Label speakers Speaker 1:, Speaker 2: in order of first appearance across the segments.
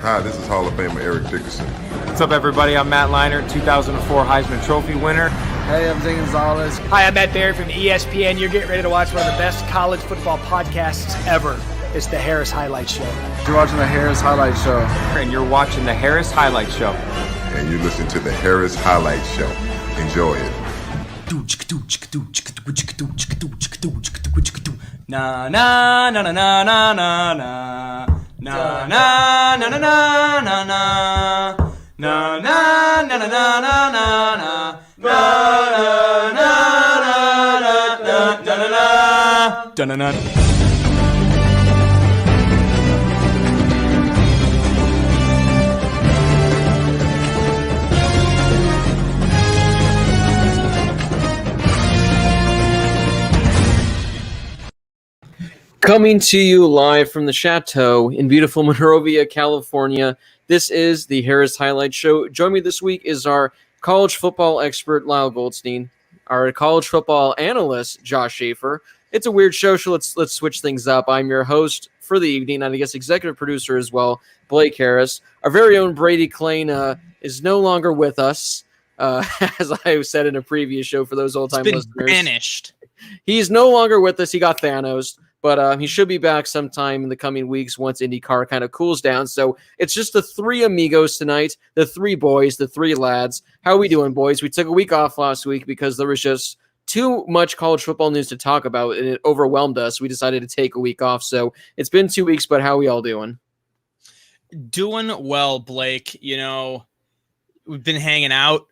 Speaker 1: Hi, this is Hall of Famer Eric Dickerson.
Speaker 2: What's up, everybody? I'm Matt Leinart, 2004 Heisman Trophy winner.
Speaker 3: Hey, I'm Zane Gonzalez.
Speaker 4: Hi, I'm Matt Barry from ESPN. You're getting ready to watch one of the best college football podcasts ever. It's the Harris Highlight Show.
Speaker 3: You're watching the Harris Highlight Show.
Speaker 2: And you're watching the Harris Highlight Show.
Speaker 1: And you're listening to the Harris Highlight Show. Enjoy it.
Speaker 5: Na na na na na na na na. Na na na na na na na. Na na na na na na na na. Na na na na na na.
Speaker 6: Coming to you live from the Chateau in beautiful Monrovia, California, this is the Harris Highlight Show. Joining me this week is our college football expert, Lyle Goldstein, our college football analyst, Josh Schaefer. It's a weird show, so let's switch things up. I'm your host for the evening, and I guess executive producer as well, Blake Harris. Our very own Brady Klein is no longer with us, as I said in a previous show for those old-time listeners.
Speaker 5: He's been banished.
Speaker 6: He's no longer with us. He got Thanos. But he should be back sometime in the coming weeks once IndyCar kind of cools down. So it's just the three amigos tonight, the three boys, the three lads. How are we doing, boys? We took a week off last week because there was just too much college football news to talk about, and it overwhelmed us. We decided to take a week off. So it's been 2 weeks, but how are we all doing?
Speaker 5: Doing well, Blake. You know, we've been hanging out.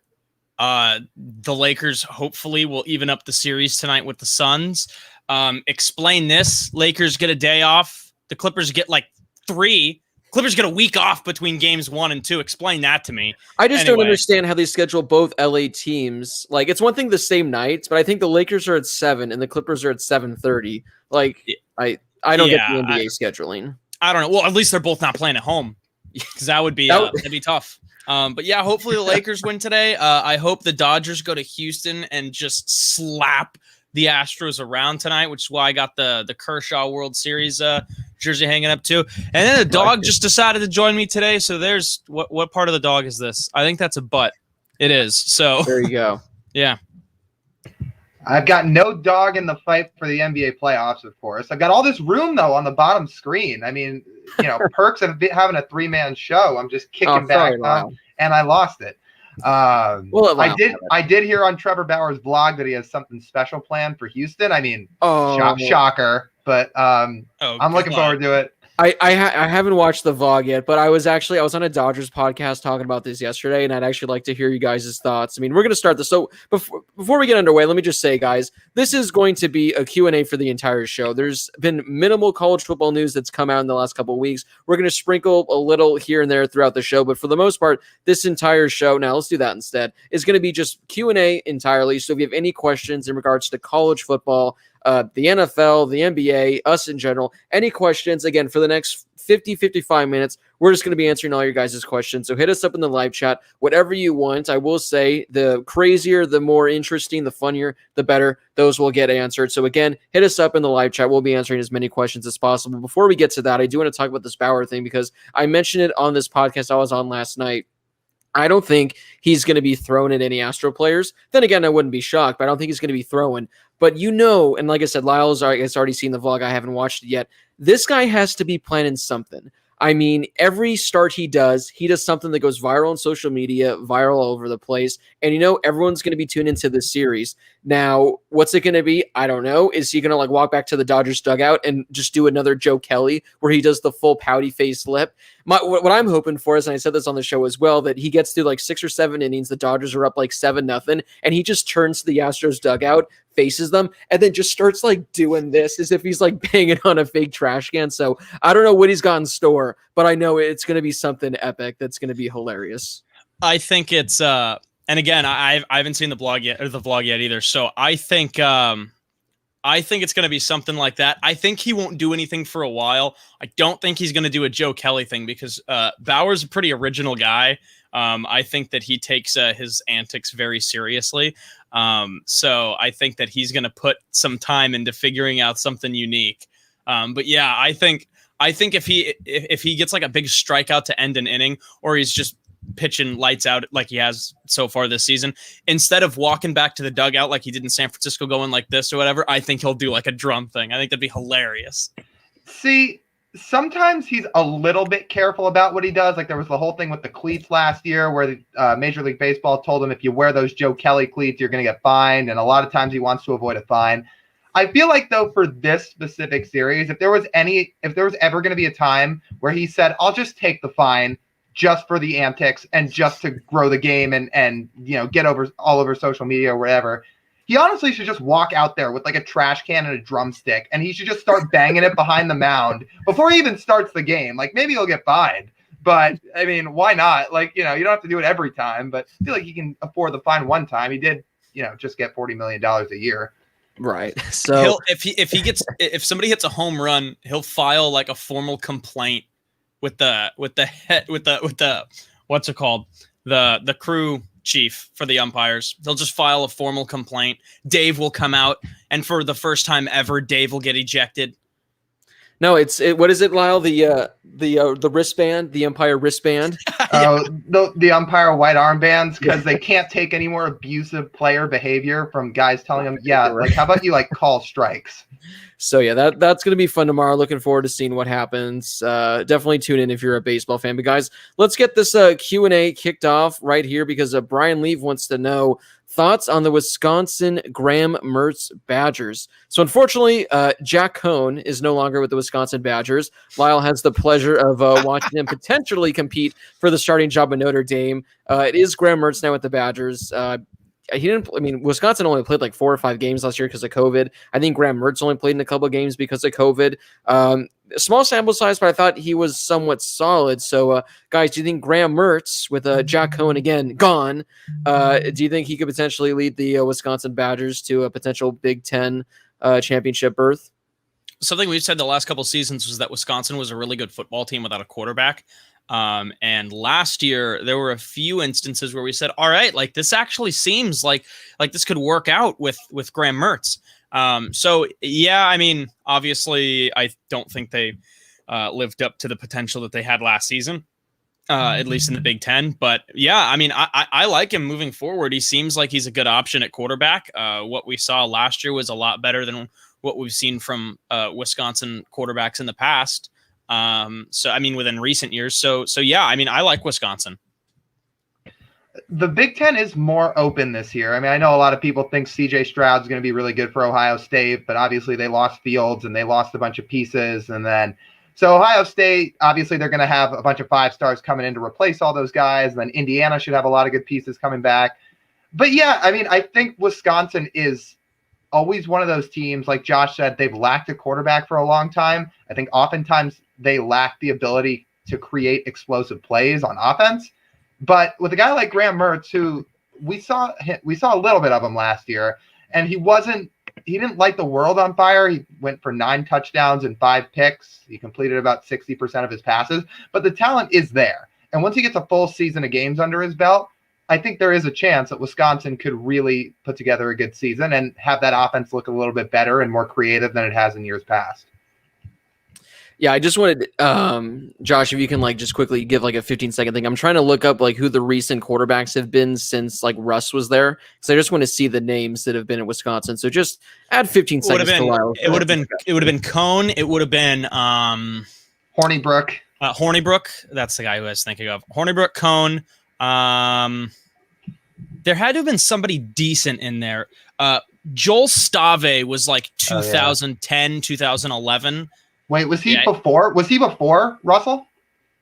Speaker 5: The Lakers hopefully will even up the series tonight with the Suns. Explain this. Lakers get a day off. The Clippers get like 3. Clippers get a week off between games 1 and 2. Explain that to me.
Speaker 6: I just don't understand how they schedule both LA teams. Like, it's one thing the same nights, but I think the Lakers are at 7 and the Clippers are at 7:30. Like, I don't get the NBA scheduling.
Speaker 5: I don't know. Well, at least they're both not playing at home, because that'd be tough. But yeah, hopefully the Lakers win today. I hope the Dodgers go to Houston and just slap the Astros around tonight, which is why I got the Kershaw World Series jersey hanging up too. And then the dog just decided to join me today. So there's what part of the dog is this? I think that's a butt. It is. So
Speaker 6: there you go.
Speaker 5: Yeah.
Speaker 7: I've got no dog in the fight for the NBA playoffs, of course. I've got all this room though on the bottom screen. I mean, you know, perks of having a 3-man show. I'm just kicking back and I lost it. I did hear on Trevor Bauer's blog that he has something special planned for Houston. I mean, shocker, but I'm looking forward to it.
Speaker 6: I haven't watched the vlog yet, but I was on a Dodgers podcast talking about this yesterday, and I'd actually like to hear you guys' thoughts. I mean, we're going to start this. So before we get underway, let me just say, guys, this is going to be a Q&A for the entire show. There's been minimal college football news that's come out in the last couple of weeks. We're going to sprinkle a little here and there throughout the show, but for the most part, this entire show, now let's do that instead, is going to be just Q&A entirely. So if you have any questions in regards to college football, the NFL, the NBA, us in general, any questions, again, for the next 55 minutes, we're just going to be answering all your guys' questions. So hit us up in the live chat, whatever you want. I will say the crazier, the more interesting, the funnier, the better. Those will get answered. So again, hit us up in the live chat. We'll be answering as many questions as possible. Before we get to that, I do want to talk about this Bauer thing because I mentioned it on this podcast I was on last night. I don't think he's going to be thrown at any Astro players. Then again, I wouldn't be shocked, but I don't think he's going to be thrown. But and like I said, Lyle's already seen the vlog. I haven't watched it yet. This guy has to be planning something. I mean, every start he does something that goes viral on social media, viral all over the place. And everyone's going to be tuned into this series. Now, what's it going to be? I don't know. Is he going to walk back to the Dodgers dugout and just do another Joe Kelly where he does the full pouty face lip? What I'm hoping for is, and I said this on the show as well, that he gets through 6 or 7 innings. The Dodgers are up 7-0, and he just turns to the Astros dugout, faces them, and then just starts doing this as if he's banging on a fake trash can. So I don't know what he's got in store, but I know it's going to be something epic that's going to be hilarious.
Speaker 5: I think it's and again, I haven't seen the vlog yet either. So I think it's going to be something like that. I think he won't do anything for a while. I don't think he's going to do a Joe Kelly thing because Bauer's a pretty original guy. I think that he takes his antics very seriously. So I think that he's going to put some time into figuring out something unique. But yeah, I think if he gets a big strikeout to end an inning, or he's just pitching lights out like he has so far this season, instead of walking back to the dugout like he did in San Francisco going like this or whatever, I think he'll do a drum thing. I think that'd be hilarious.
Speaker 7: See, sometimes he's a little bit careful about what he does. There was the whole thing with the cleats last year where the Major League Baseball told him if you wear those Joe Kelly cleats, you're going to get fined. And a lot of times he wants to avoid a fine. I feel though, for this specific series, if there was ever going to be a time where he said, I'll just take the fine just for the antics and just to grow the game and get all over social media or whatever, he honestly should just walk out there with a trash can and a drumstick, and he should just start banging it behind the mound before he even starts the game. Maybe he'll get fined, but I mean, why not? You don't have to do it every time, but I feel he can afford the fine one time. He did, just get $40 million a year.
Speaker 6: Right. So
Speaker 5: if somebody hits a home run, he'll file a formal complaint with the what's it called? The crew chief for the umpires. They'll just file a formal complaint. Dave will come out, and for the first time ever, Dave will get ejected.
Speaker 6: No, what is it, Lyle? The wristband, the umpire wristband.
Speaker 7: The umpire white armbands, because they can't take any more abusive player behavior from guys telling them, how about you call strikes?
Speaker 6: So yeah, that's going to be fun tomorrow. Looking forward to seeing what happens. Definitely tune in if you're a baseball fan. But guys, let's get this Q&A kicked off right here because Brian Leave wants to know thoughts on the Wisconsin Graham Mertz Badgers. So unfortunately, Jack Cohn is no longer with the Wisconsin Badgers. Lyle has the pleasure of watching him potentially compete for the starting job at Notre Dame. It is Graham Mertz now with the Badgers. Wisconsin only played 4 or 5 games last year because of COVID. I think Graham Mertz only played in a couple of games because of COVID. Small sample size, but I thought he was somewhat solid. So, guys, do you think Graham Mertz, with Jack Cohn again gone, do you think he could potentially lead the Wisconsin Badgers to a potential Big Ten championship berth?
Speaker 5: Something we've said the last couple of seasons was that Wisconsin was a really good football team without a quarterback. And last year there were a few instances where we said, all right, this actually seems like this could work out with Graham Mertz. So yeah, obviously I don't think they lived up to the potential that they had last season, at least in the Big Ten. But yeah, I like him moving forward. He seems like he's a good option at quarterback. What we saw last year was a lot better than what we've seen from Wisconsin quarterbacks in the past. Within recent years. So yeah, I like Wisconsin.
Speaker 7: The Big Ten is more open this year. I know a lot of people think CJ Stroud's going to be really good for Ohio State, but obviously they lost Fields and they lost a bunch of pieces. And then, so Ohio State, obviously they're going to have a bunch of 5-stars coming in to replace all those guys. And then Indiana should have a lot of good pieces coming back. But yeah, I think Wisconsin is always one of those teams, like Josh said, they've lacked a quarterback for a long time. I think oftentimes they lack the ability to create explosive plays on offense. But with a guy like Graham Mertz, who we saw a little bit of him last year, and he didn't light the world on fire. He went for 9 touchdowns and 5 picks. He completed about 60% of his passes, but the talent is there. And once he gets a full season of games under his belt, I think there is a chance that Wisconsin could really put together a good season and have that offense look a little bit better and more creative than it has in years past.
Speaker 6: Yeah, I just wanted, Josh, if you can just quickly give a 15-second thing. I'm trying to look up who the recent quarterbacks have been since Russ was there, because I just want to see the names that have been at Wisconsin. So just add 15 seconds to Lyle.
Speaker 5: It would have been Cone. It would have been
Speaker 7: Hornibrook.
Speaker 5: Hornibrook. That's the guy who I was thinking of. Hornibrook, Cone. There had to have been somebody decent in there. Joel Stave was 2010, 2011.
Speaker 7: Wait, was he before? Was he before Russell?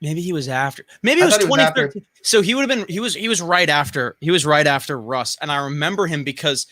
Speaker 5: Maybe he was after. Maybe it was 2013. So he would have been. He was right after. He was right after Russ, and I remember him because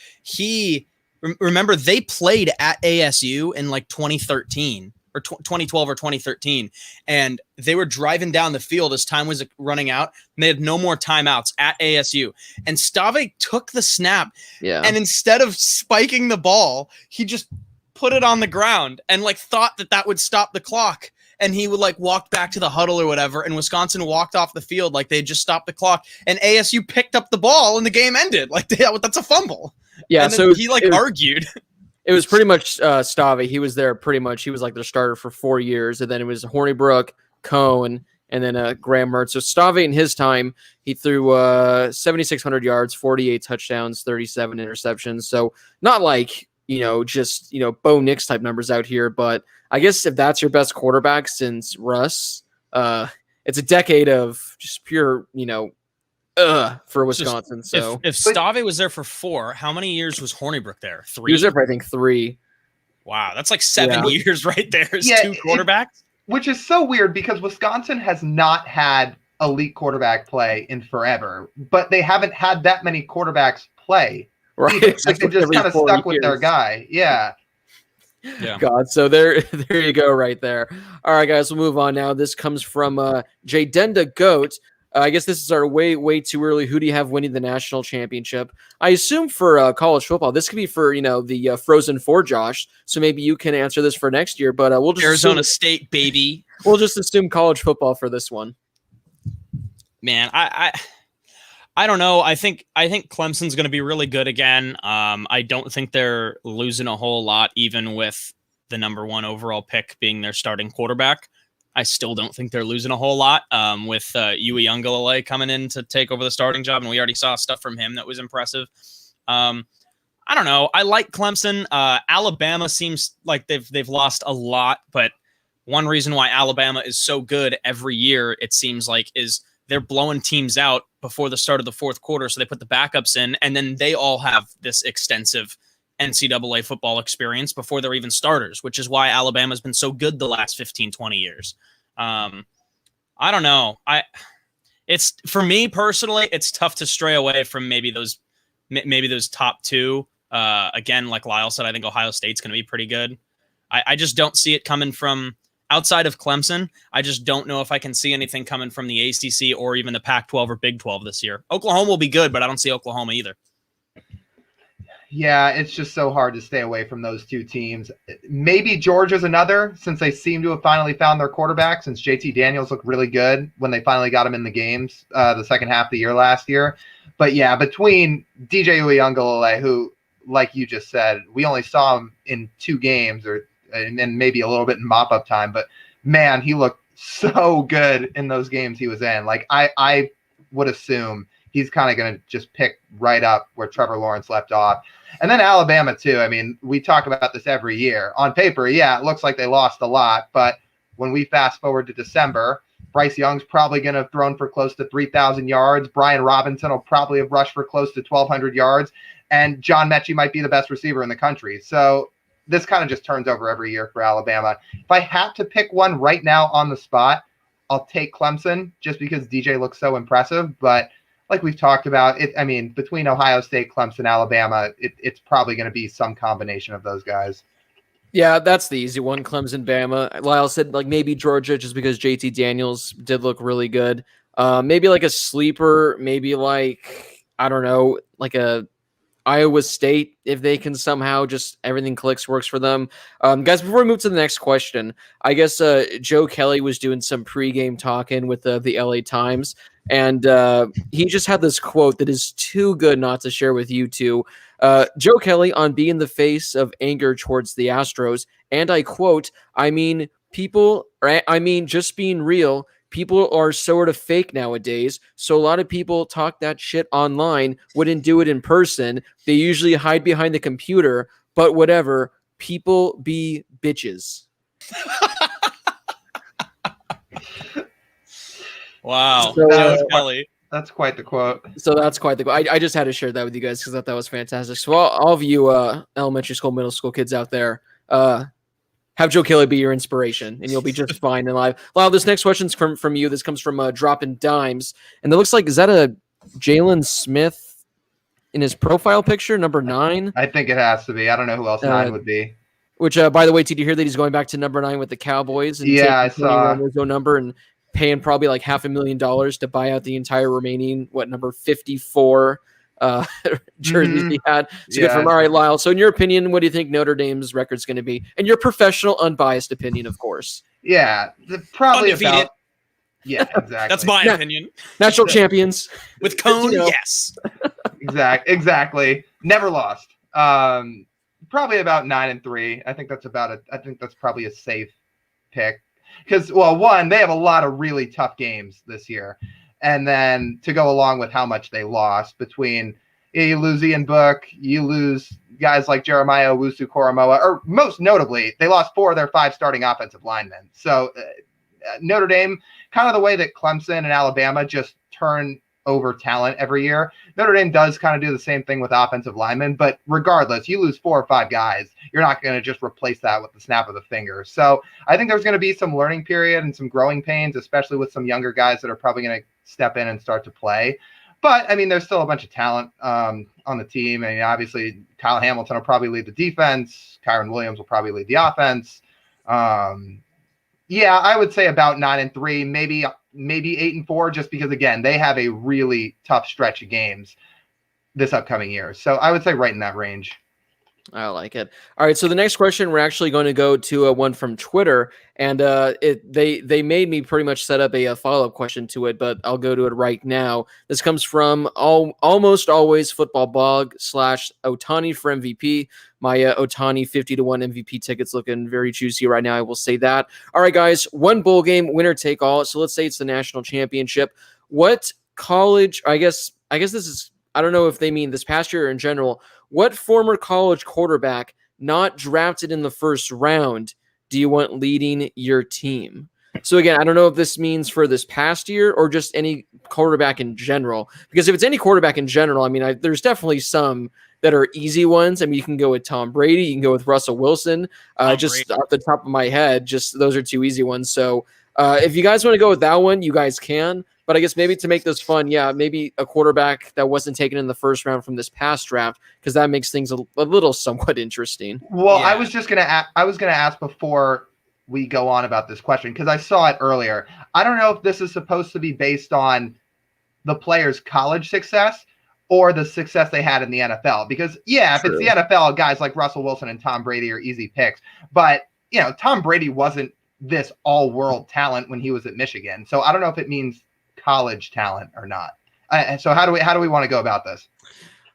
Speaker 5: remember they played at ASU in 2013 or 2012 or 2013, and they were driving down the field as time was running out, and they had no more timeouts at ASU. And Stave took the snap, and instead of spiking the ball, he just put it on the ground and thought that would stop the clock, and he would walk back to the huddle or whatever, and Wisconsin walked off the field they just stopped the clock, and ASU picked up the ball and the game ended. That's a fumble.
Speaker 6: Yeah,
Speaker 5: and
Speaker 6: so
Speaker 5: he argued.
Speaker 6: It was pretty much Stave. He was there pretty much. He was their starter for 4 years, and then it was Hornibrook, Cone, and then Graham Mertz. So Stave in his time, he threw 7,600 yards, 48 touchdowns, 37 interceptions. So not just Bo Nix type numbers out here, but I guess if that's your best quarterback since Russ, it's a decade of just pure for Wisconsin. So
Speaker 5: if Stave was there for 4, how many years was Hornibrook there? 3.
Speaker 6: He was there for I think 3.
Speaker 5: Wow, that's 7 years right there. Is 2 quarterbacks,
Speaker 7: which is so weird because Wisconsin has not had elite quarterback play in forever, but they haven't had that many quarterbacks play.
Speaker 6: Right,
Speaker 7: they just kind of stuck with their guy. Yeah.
Speaker 6: God, so there you go, right there. All right, guys, we'll move on now. This comes from Jadenda Goat. I guess this is our way too early. Who do you have winning the national championship? I assume for college football. This could be for the Frozen Four, Josh. So maybe you can answer this for next year. But we'll just
Speaker 5: Arizona State, baby.
Speaker 6: We'll just assume college football for this one.
Speaker 5: Man, I don't know. I think Clemson's going to be really good again. I don't think they're losing a whole lot, even with the number 1 overall pick being their starting quarterback. I still don't think they're losing a whole lot with Yui Ungalale coming in to take over the starting job, and we already saw stuff from him that was impressive. I don't know. I like Clemson. Alabama seems like they've lost a lot, but one reason why Alabama is so good every year, it seems is they're blowing teams out before the start of the fourth quarter, so they put the backups in, and then they all have this extensive NCAA football experience before they're even starters, which is why Alabama's been so good the last 15, 20 years. I don't know. It's for me personally, it's tough to stray away from maybe those top 2. Again, like Lyle said, I think Ohio State's going to be pretty good. I just don't see it coming from outside of Clemson. I just don't know if I can see anything coming from the ACC or even the Pac-12 or Big 12 this year. Oklahoma will be good, but I don't see Oklahoma either.
Speaker 7: Yeah, it's just so hard to stay away from those 2 teams. Maybe Georgia's another, since they seem to have finally found their quarterback, since JT Daniels looked really good when they finally got him in the games the second half of the year last year. But yeah, between DJ Uiagalelei, who, like you just said, we only saw him in 2 games and then maybe a little bit in mop-up time, but man, he looked so good in those games he was in. I would assume he's kind of going to just pick right up where Trevor Lawrence left off. And then Alabama, too. I mean, we talk about this every year. On paper, yeah, it looks like they lost a lot. But when we fast forward to December, Bryce Young's probably going to have thrown for close to 3,000 yards. Brian Robinson will probably have rushed for close to 1,200 yards. And John Mechie might be the best receiver in the country. So this kind of just turns over every year for Alabama. If I had to pick one right now on the spot, I'll take Clemson just because DJ looks so impressive. But like we've talked about, between Ohio State, Clemson, Alabama, it's probably going to be some combination of those guys.
Speaker 6: Yeah, that's the easy one, Clemson, Bama. Lyle said maybe Georgia just because JT Daniels did look really good. Maybe a sleeper, maybe I don't know, a Iowa State, if they can somehow just everything clicks, works for them. Guys, before we move to the next question, I guess Joe Kelly was doing some pregame talking with the LA Times, and he just had this quote that is too good not to share with you two. Joe Kelly on being the face of anger towards the Astros, and I quote, people, right? I mean, just being real, people are sort of fake nowadays. So a lot of people talk that shit online, wouldn't do it in person. They usually hide behind the computer, but whatever. People be bitches.
Speaker 5: Wow.
Speaker 6: So,
Speaker 5: Kelly.
Speaker 7: That's quite the quote.
Speaker 6: So that's quite the quote. I just had to share that with you guys because I thought that was fantastic. So all of you elementary school, middle school kids out there, have Joe Kelly be your inspiration, and you'll be just fine in life. Lyle, this next question's from you. This comes from Dropping Dimes, and it looks like, is that a Jalen Smith in his profile picture, number 9?
Speaker 7: I think it has to be. I don't know who else 9 would be.
Speaker 6: Which, by the way, did you hear that he's going back to number 9 with the Cowboys? And
Speaker 7: yeah, I saw
Speaker 6: his own number and paying probably like $500,000 to buy out the entire remaining number 54 jerseys he had. It's good for him. All right, Lyle. So in your opinion, what do you think Notre Dame's record's going to be? And your professional, unbiased opinion, of course.
Speaker 7: Yeah, probably
Speaker 5: Undefeated.
Speaker 7: about. Yeah, exactly.
Speaker 5: That's my opinion.
Speaker 6: National champions
Speaker 5: with Cone. Yes.
Speaker 7: Exactly. Never lost. Probably about 9-3. I think that's probably a safe pick. Because, well, one, they have a lot of really tough games this year. And then to go along with how much they lost between you lose Ian Book, you lose guys like Jeremiah Owusu-Koramoah, or most notably, they lost 4 of their 5 starting offensive linemen. So Notre Dame, kind of the way that Clemson and Alabama just turn over talent every year, Notre Dame does kind of do the same thing with offensive linemen. But regardless, you lose 4 or 5 guys, you're not going to just replace that with the snap of the finger. So I think there's going to be some learning period and some growing pains, especially with some younger guys that are probably going to step in and start to play. But I mean, there's still a bunch of talent on the team. I mean, obviously, Kyle Hamilton will probably lead the defense. Kyron Williams will probably lead the offense. Yeah, I would say about 9-3, maybe 8-4, just because, again, they have a really tough stretch of games this upcoming year. So I would say right in that range.
Speaker 6: I like it. All right, so the next question, we're actually going to go to one from Twitter, and they made me pretty much set up a follow-up question to it, but I'll go to it right now. This comes from Almost Always Football Blog / Otani for MVP. My Otani 50-1 MVP ticket's looking very juicy right now, I will say that. All right, guys, one bowl game, winner take all. So let's say it's the national championship. What college, I guess this is, I don't know if they mean this past year or in general, what former college quarterback not drafted in the first round do you want leading your team? So again, I don't know if this means for this past year or just any quarterback in general. Because if it's any quarterback in general, I mean, there's definitely some that are easy ones. I mean, you can go with Tom Brady, you can go with Russell Wilson. Just off the top of my head, just those are 2 easy ones. So if you guys want to go with that one, you guys can. But I guess maybe to make this fun, yeah, maybe a quarterback that wasn't taken in the first round from this past draft, because that makes things a little somewhat interesting.
Speaker 7: Well, yeah. I was gonna ask before we go on about this question, because I saw it earlier. I don't know if this is supposed to be based on the player's college success or the success they had in the NFL. Because yeah, if it's the NFL, guys like Russell Wilson and Tom Brady are easy picks. But you know, Tom Brady wasn't this all-world talent when he was at Michigan. So I don't know if it means college talent or not. So how do we want to go about this?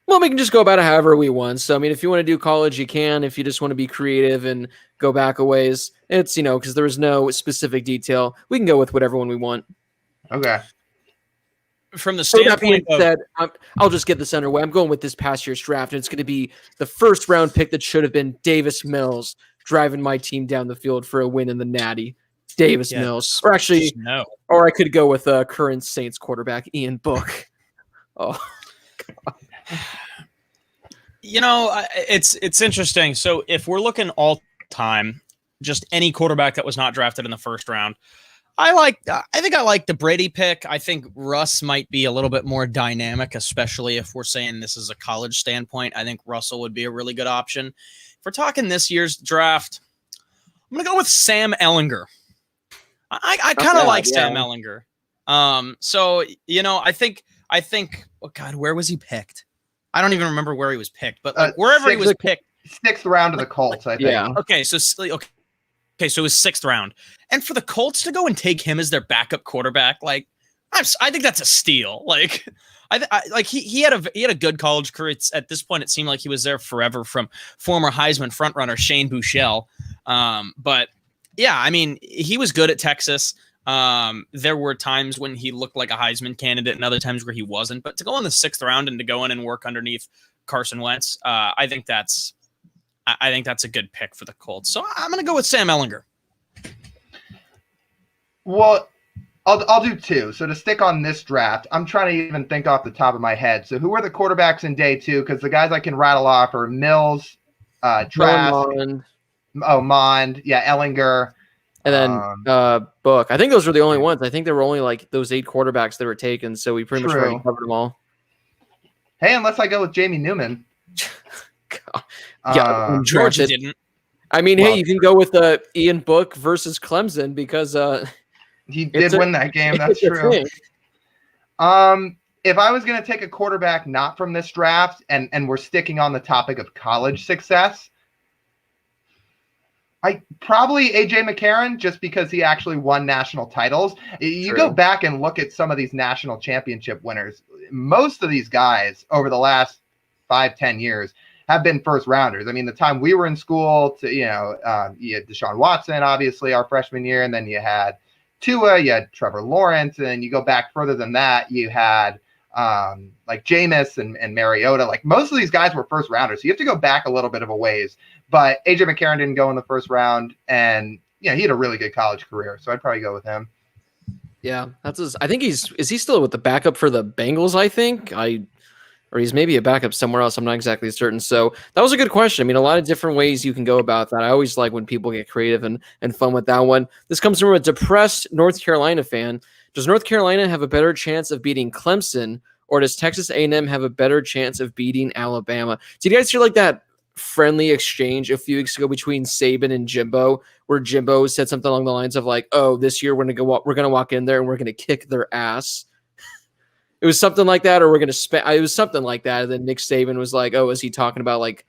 Speaker 6: Well, we can just go about it however we want. So I mean, if you want to do college, you can. If you just want to be creative and go back a ways, it's, you know, because there was no specific detail, we can go with whatever one we want.
Speaker 7: Okay.
Speaker 5: From the standpoint of
Speaker 6: said, I'll just get this underway. I'm going with this past year's draft, and it's going to be the first round pick that should have been Davis Mills, driving my team down the field for a win in the Natty. Davis Mills, or actually,
Speaker 5: no.
Speaker 6: Or I could go with current Saints quarterback Ian Book. Oh, God.
Speaker 5: You know, it's interesting. So if we're looking all time, just any quarterback that was not drafted in the first round, I think I like the Brady pick. I think Russ might be a little bit more dynamic, especially if we're saying this is a college standpoint. I think Russell would be a really good option. If we're talking this year's draft, I'm going to go with Sam Ehlinger. I kind of like Sam Ehlinger. So, you know, I think, oh God, where was he picked? I don't even remember where he was picked, but like wherever he was picked.
Speaker 7: 6th round of the Colts, I think.
Speaker 6: Yeah.
Speaker 5: Okay. So it was 6th round. And for the Colts to go and take him as their backup quarterback, like, I think that's a steal. Like, he had a good college career. At this point, it seemed like he was there forever, from former Heisman frontrunner Shane Buechele. But Yeah, I mean, he was good at Texas. There were times when he looked like a Heisman candidate and other times where he wasn't. But to go in the 6th round and to go in and work underneath Carson Wentz, I think that's a good pick for the Colts. So I'm going to go with Sam Ehlinger.
Speaker 7: Well, I'll do 2. So to stick on this draft, I'm trying to even think off the top of my head. So who are the quarterbacks in day 2? Because the guys I can rattle off are Mills, Trask, Mond, Ehlinger.
Speaker 6: And then Book. I think those were the only ones. I think there were only like those 8 quarterbacks that were taken. So we pretty much already covered them all.
Speaker 7: Hey, unless I go with Jamie Newman.
Speaker 5: Georgia didn't.
Speaker 6: I mean, hey, you can go with Ian Book versus Clemson because
Speaker 7: he did win that game. That's true. If I was going to take a quarterback not from this draft, and we're sticking on the topic of college success, I probably AJ McCarron, just because he actually won national titles. You go back and look at some of these national championship winners. Most of these guys over the last 5-10 years have been first rounders. I mean, the time we were in school, you had Deshaun Watson, obviously, our freshman year, and then you had Tua, you had Trevor Lawrence, and then you go back further than that, you had like Jameis and Mariota. Like most of these guys were first rounders. So you have to go back a little bit of a ways. But AJ McCarron didn't go in the first round, and he had a really good college career. So I'd probably go with him.
Speaker 6: Yeah, I think is he still with the backup for the Bengals? I think or he's maybe a backup somewhere else. I'm not exactly certain. So that was a good question. I mean, a lot of different ways you can go about that. I always like when people get creative and fun with that one. This comes from a depressed North Carolina fan. Does North Carolina have a better chance of beating Clemson, or does Texas A&M have a better chance of beating Alabama? Did you guys hear like that friendly exchange a few weeks ago between Saban and Jimbo, where Jimbo said something along the lines of like, "Oh, this year we're gonna walk in there and we're gonna kick their ass." It was something like that, or we're gonna spend. It was something like that. And then Nick Saban was like, "Oh, is he talking about like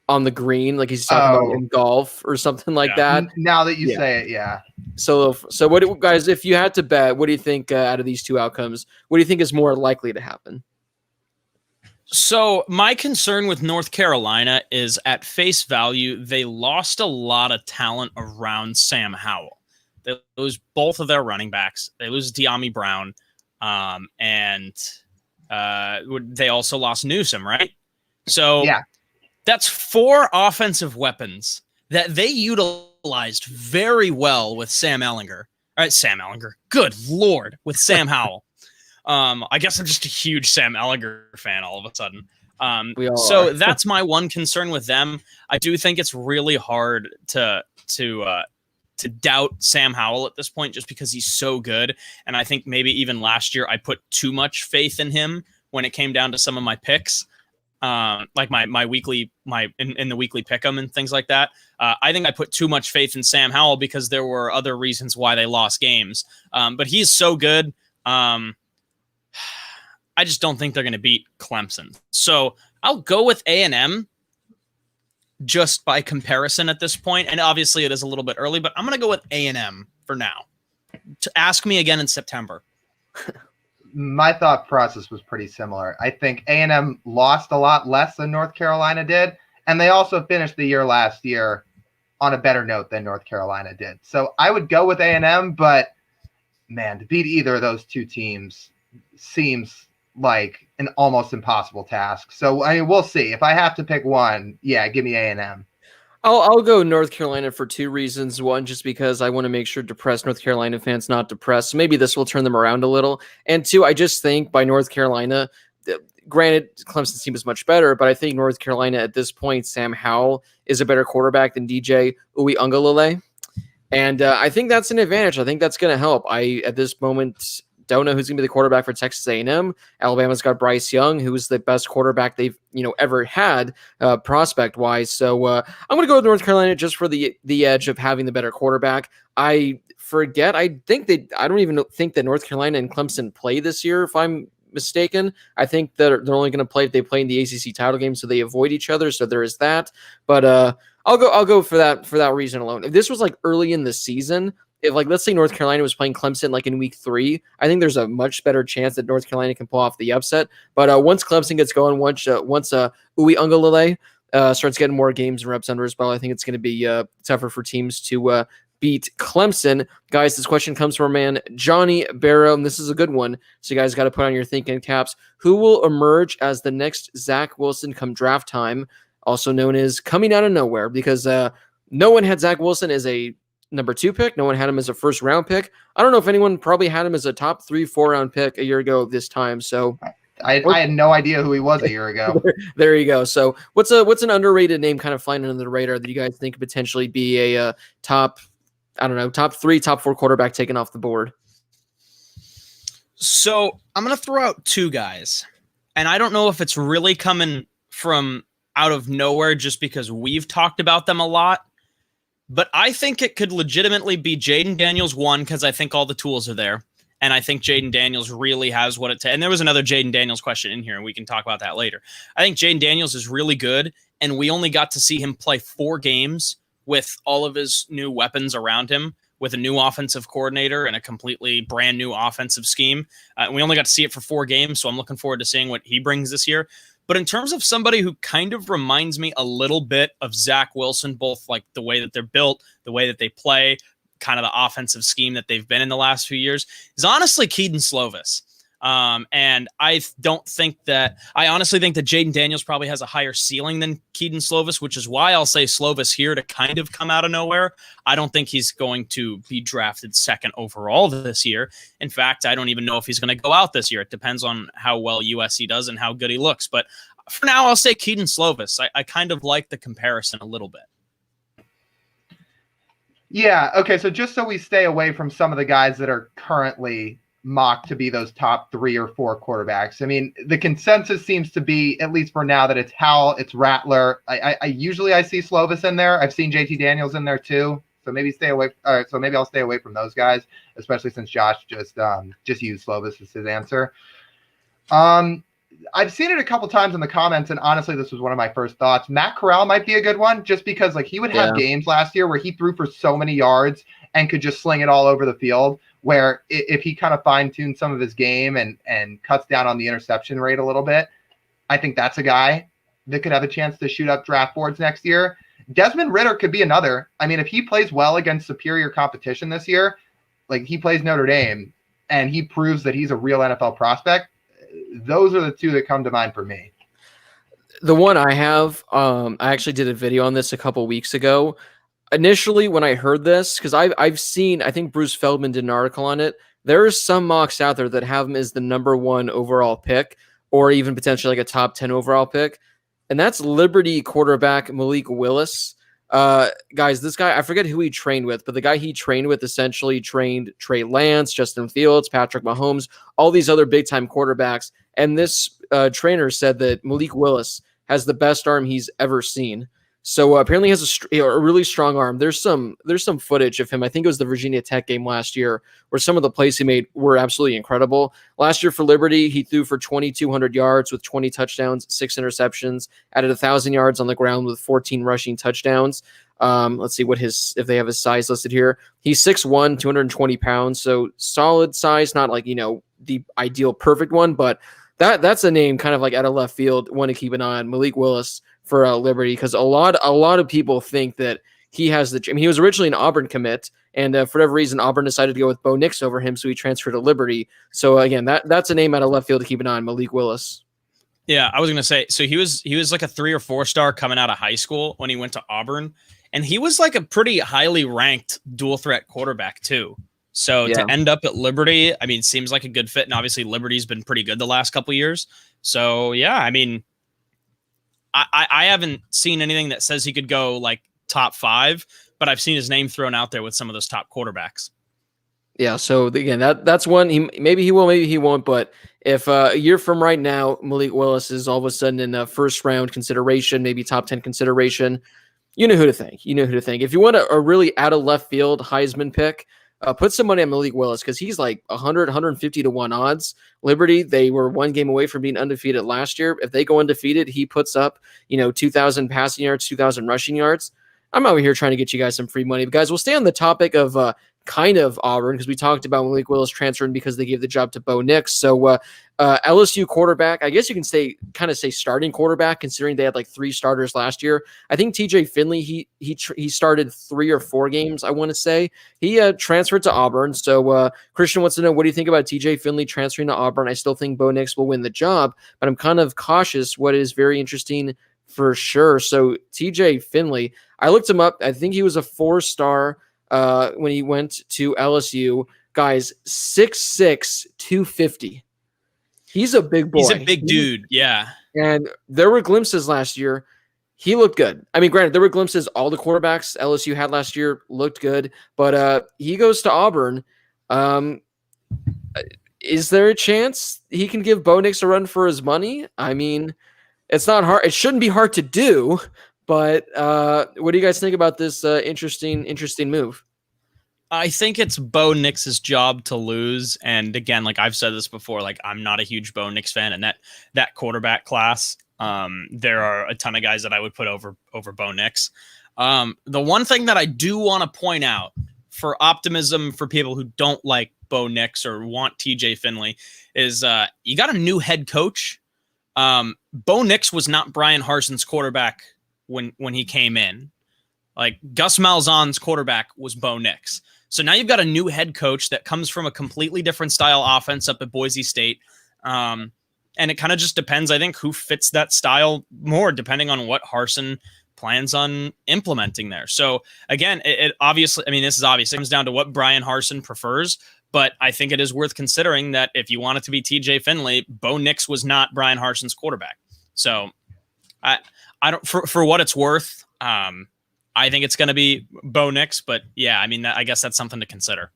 Speaker 6: on the green, like he's talking about in golf or something like that?"
Speaker 7: Now that you say it, yeah.
Speaker 6: So what, guys? If you had to bet, what do you think out of these 2 outcomes? What do you think is more likely to happen?
Speaker 5: So my concern with North Carolina is at face value, they lost a lot of talent around Sam Howell. They lose both of their running backs. They lose De'Ami Brown. And they also lost Newsome, right? So that's 4 offensive weapons that they utilized very well with Sam Ehlinger. All right, Sam Ehlinger. Good Lord, with Sam Howell. I guess I'm just a huge Sam Ehlinger fan all of a sudden. So that's my one concern with them. I do think it's really hard to doubt Sam Howell at this point, just because he's so good. And I think maybe even last year I put too much faith in him when it came down to some of my picks, like my weekly, in the weekly pick 'em and things like that. I think I put too much faith in Sam Howell because there were other reasons why they lost games. But he's so good. I just don't think they're going to beat Clemson. So I'll go with A&M. Just by comparison at this point, and obviously it is a little bit early, but I'm going to go with A&M for now. To ask me again in September.
Speaker 7: My thought process was pretty similar. I think A&M lost a lot less than North Carolina did, and they also finished the year last year on a better note than North Carolina did. So I would go with A&M, but man, to beat either of those 2 teams seems like an almost impossible task. So I mean, we'll see. If I have to pick one, give me A&M.
Speaker 6: I'll go North Carolina for 2 reasons. One, just because I want to make sure depressed North Carolina fans not depressed. Maybe this will turn them around a little. And 2, I just think by North Carolina, granted, Clemson's team is much better, but I think North Carolina at this point, Sam Howell is a better quarterback than DJ Uiagalelei. And I think that's an advantage. I think that's going to help. At this moment, don't know who's going to be the quarterback for Texas A&M. Alabama's got Bryce Young, who is the best quarterback they've ever had prospect wise. So I'm going to go with North Carolina just for the edge of having the better quarterback. I don't even think that North Carolina and Clemson play this year, if I'm mistaken. I think that they're only going to play if they play in the ACC title game, so they avoid each other. So there is that. But I'll go for that reason alone. If this was like early in the season, if like let's say North Carolina was playing Clemson like in week 3, I think there's a much better chance that North Carolina can pull off the upset. But once Clemson gets going, once Uiagalelei starts getting more games and reps under his belt, I think it's going to be tougher for teams to beat Clemson. Guys, this question comes from our man Johnny Barrow, and this is a good one. So you guys got to put on your thinking caps. Who will emerge as the next Zach Wilson come draft time, also known as coming out of nowhere? Because no one had Zach Wilson as a number 2 pick. No one had him as a first round pick. I don't know if anyone probably had him as a top 3-4 round pick a year ago this time. So
Speaker 7: I had no idea who he was a year ago.
Speaker 6: There you go. So what's an underrated name kind of flying under the radar that you guys think could potentially be a top 3, top 4 quarterback taken off the board?
Speaker 5: So I'm going to throw out 2 guys, and I don't know if it's really coming from out of nowhere just because we've talked about them a lot, but I think it could legitimately be Jaden Daniels, one, because I think all the tools are there. And I think Jaden Daniels really has what it takes. And there was another Jaden Daniels question in here, and we can talk about that later. I think Jaden Daniels is really good, and we only got to see him play 4 games with all of his new weapons around him, with a new offensive coordinator and a completely brand new offensive scheme. We only got to see it for 4 games, so I'm looking forward to seeing what he brings this year. But in terms of somebody who kind of reminds me a little bit of Zach Wilson, both like the way that they're built, the way that they play, kind of the offensive scheme that they've been in the last few years, is honestly Keaton Slovis. And I honestly think that Jaden Daniels probably has a higher ceiling than Keaton Slovis, which is why I'll say Slovis here to kind of come out of nowhere. I don't think he's going to be drafted 2nd overall this year. In fact, I don't even know if he's going to go out this year. It depends on how well USC does and how good he looks. But for now, I'll say Keaton Slovis. I kind of like the comparison a little bit.
Speaker 7: Yeah, okay, so just so we stay away from some of the guys that are currently mocked to be those top 3 or 4 quarterbacks. I mean, the consensus seems to be, at least for now, that it's Howell, it's Rattler. I usually see Slovis in there. I've seen JT Daniels in there too. So maybe stay away. So maybe I'll stay away from those guys, especially since Josh just used Slovis as his answer. I've seen it a couple times in the comments, and honestly, this was one of my first thoughts. Matt Corral might be a good one, just because like he would have games last year where he threw for so many yards and could just sling it all over the field, where if he kind of fine-tunes some of his game and cuts down on the interception rate a little bit, I think that's a guy that could have a chance to shoot up draft boards next year. Desmond Ridder could be another. I mean, if he plays well against superior competition this year, like he plays Notre Dame, and he proves that he's a real NFL prospect, those are the 2 that come to mind for me.
Speaker 6: The one I have, I actually did a video on this a couple weeks ago. Initially, when I heard this, because I've seen, I think Bruce Feldman did an article on it. There are some mocks out there that have him as the number 1 overall pick, or even potentially like a top 10 overall pick. And that's Liberty quarterback Malik Willis. Guys, this guy, I forget who he trained with, but the guy he trained with essentially trained Trey Lance, Justin Fields, Patrick Mahomes, all these other big-time quarterbacks. And this trainer said that Malik Willis has the best arm he's ever seen. So apparently he has a really strong arm. There's some footage of him. I think it was the Virginia Tech game last year where some of the plays he made were absolutely incredible. Last year for Liberty, he threw for 2,200 yards with 20 touchdowns, 6 interceptions, added 1,000 yards on the ground with 14 rushing touchdowns. Let's see if they have his size listed here. He's 6'1", 220 pounds. So solid size, not like, the ideal perfect one, but that's a name kind of like out of left field. One to keep an eye on, Malik Willis for Liberty, because a lot of people think that he has he was originally an Auburn commit, and for whatever reason, Auburn decided to go with Bo Nix over him, so he transferred to Liberty. So again, that's a name out of left field to keep an eye on, Malik Willis.
Speaker 5: Yeah, I was gonna say, so he was like a 3 or 4 star coming out of high school when he went to Auburn, and he was like a pretty highly ranked dual threat quarterback too. So to end up at Liberty, I mean, seems like a good fit, and obviously Liberty's been pretty good the last couple of years. So yeah, I mean, I haven't seen anything that says he could go like top 5, but I've seen his name thrown out there with some of those top quarterbacks.
Speaker 6: Yeah, so again, that's one. Maybe he will, maybe he won't. But if a year from right now, Malik Willis is all of a sudden in a first round consideration, maybe top 10 consideration, you know who to thank. If you want a really out of left field Heisman pick, put some money on Malik Willis, because he's like 100, 150 to 1 odds. Liberty, they were 1 game away from being undefeated last year. If they go undefeated, he puts up 2,000 passing yards, 2,000 rushing yards. I'm out here trying to get you guys some free money. But guys, we'll stay on the topic of kind of Auburn, because we talked about Malik Willis transferring because they gave the job to Bo Nix. So LSU quarterback, I guess you can say starting quarterback, considering they had like 3 starters last year. I think TJ Finley, he started 3 or 4 games, I want to say. He transferred to Auburn. So Christian wants to know, what do you think about TJ Finley transferring to Auburn? I still think Bo Nix will win the job, but I'm kind of cautious. What is very interesting for sure. So TJ Finley, I looked him up. I think he was a 4-star when he went to LSU. Guys, 6'6", 250. He's a big boy.
Speaker 5: He's a big dude, yeah.
Speaker 6: And there were glimpses last year. He looked good. I mean, granted, there were glimpses. All the quarterbacks LSU had last year looked good. But he goes to Auburn. Is there a chance he can give Bo Nix a run for his money? I mean, it's not hard. It shouldn't be hard to do. But what do you guys think about this interesting move?
Speaker 5: I think it's Bo Nix's job to lose. And again, like I've said this before, like I'm not a huge Bo Nix fan, and that quarterback class, there are a ton of guys that I would put over Bo Nix. The one thing that I do want to point out for optimism for people who don't like Bo Nix or want TJ Finley is you got a new head coach. Bo Nix was not Brian Harson's quarterback when he came in. Like Gus Malzahn's quarterback was Bo Nix. So now you've got a new head coach that comes from a completely different style offense up at Boise State. And it kind of just depends, I think, who fits that style more, depending on what Harsin plans on implementing there. So again, it obviously, I mean, this is obvious. It comes down to what Brian Harsin prefers, but I think it is worth considering that if you want it to be TJ Finley, Bo Nix was not Brian Harsin's quarterback. So I don't, for what it's worth, I think it's going to be Bo Nix, but yeah, I mean, I guess that's something to consider.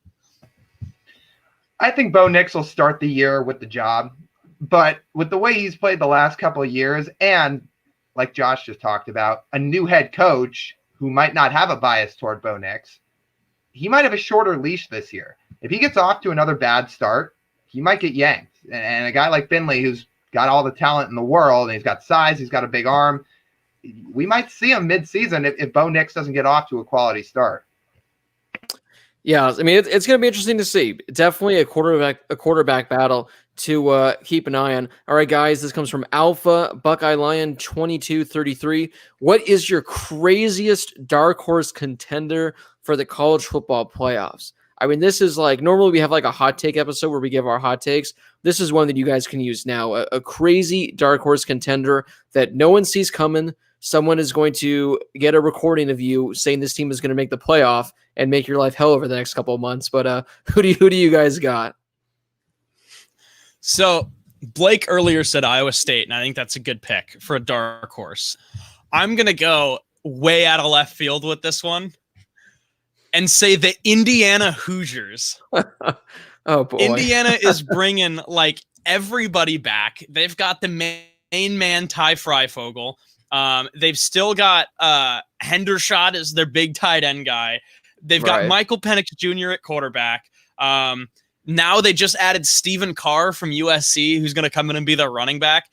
Speaker 7: I think Bo Nix will start the year with the job, but with the way he's played the last couple of years, and like Josh just talked about, a new head coach who might not have a bias toward Bo Nix, he might have a shorter leash this year. If he gets off to another bad start, he might get yanked. And a guy like Finley, who's got all the talent in the world, and he's got size, he's got a big arm, we might see him mid-season if Bo Nix doesn't get off to a quality start.
Speaker 6: Yeah, I mean, it's going to be interesting to see. Definitely a quarterback battle to keep an eye on. All right, guys, this comes from Alpha Buckeye Lion 2233. What is your craziest dark horse contender for the college football playoffs? I mean, this is like, normally we have like a hot take episode where we give our hot takes. This is one that you guys can use now. A crazy dark horse contender that no one sees coming. Someone is going to get a recording of you saying this team is going to make the playoff and make your life hell over the next couple of months. But who do you guys got?
Speaker 5: So Blake earlier said Iowa State, and I think that's a good pick for a dark horse. I'm going to go way out of left field with this one and say the Indiana Hoosiers.
Speaker 6: Oh, boy.
Speaker 5: Indiana is bringing like everybody back. They've got the main man, Ty Freifogel. They've still got Hendershot as their big tight end guy. They've got Michael Penix Jr. at quarterback. Now they just added Stephen Carr from USC, who's going to come in and be their running back.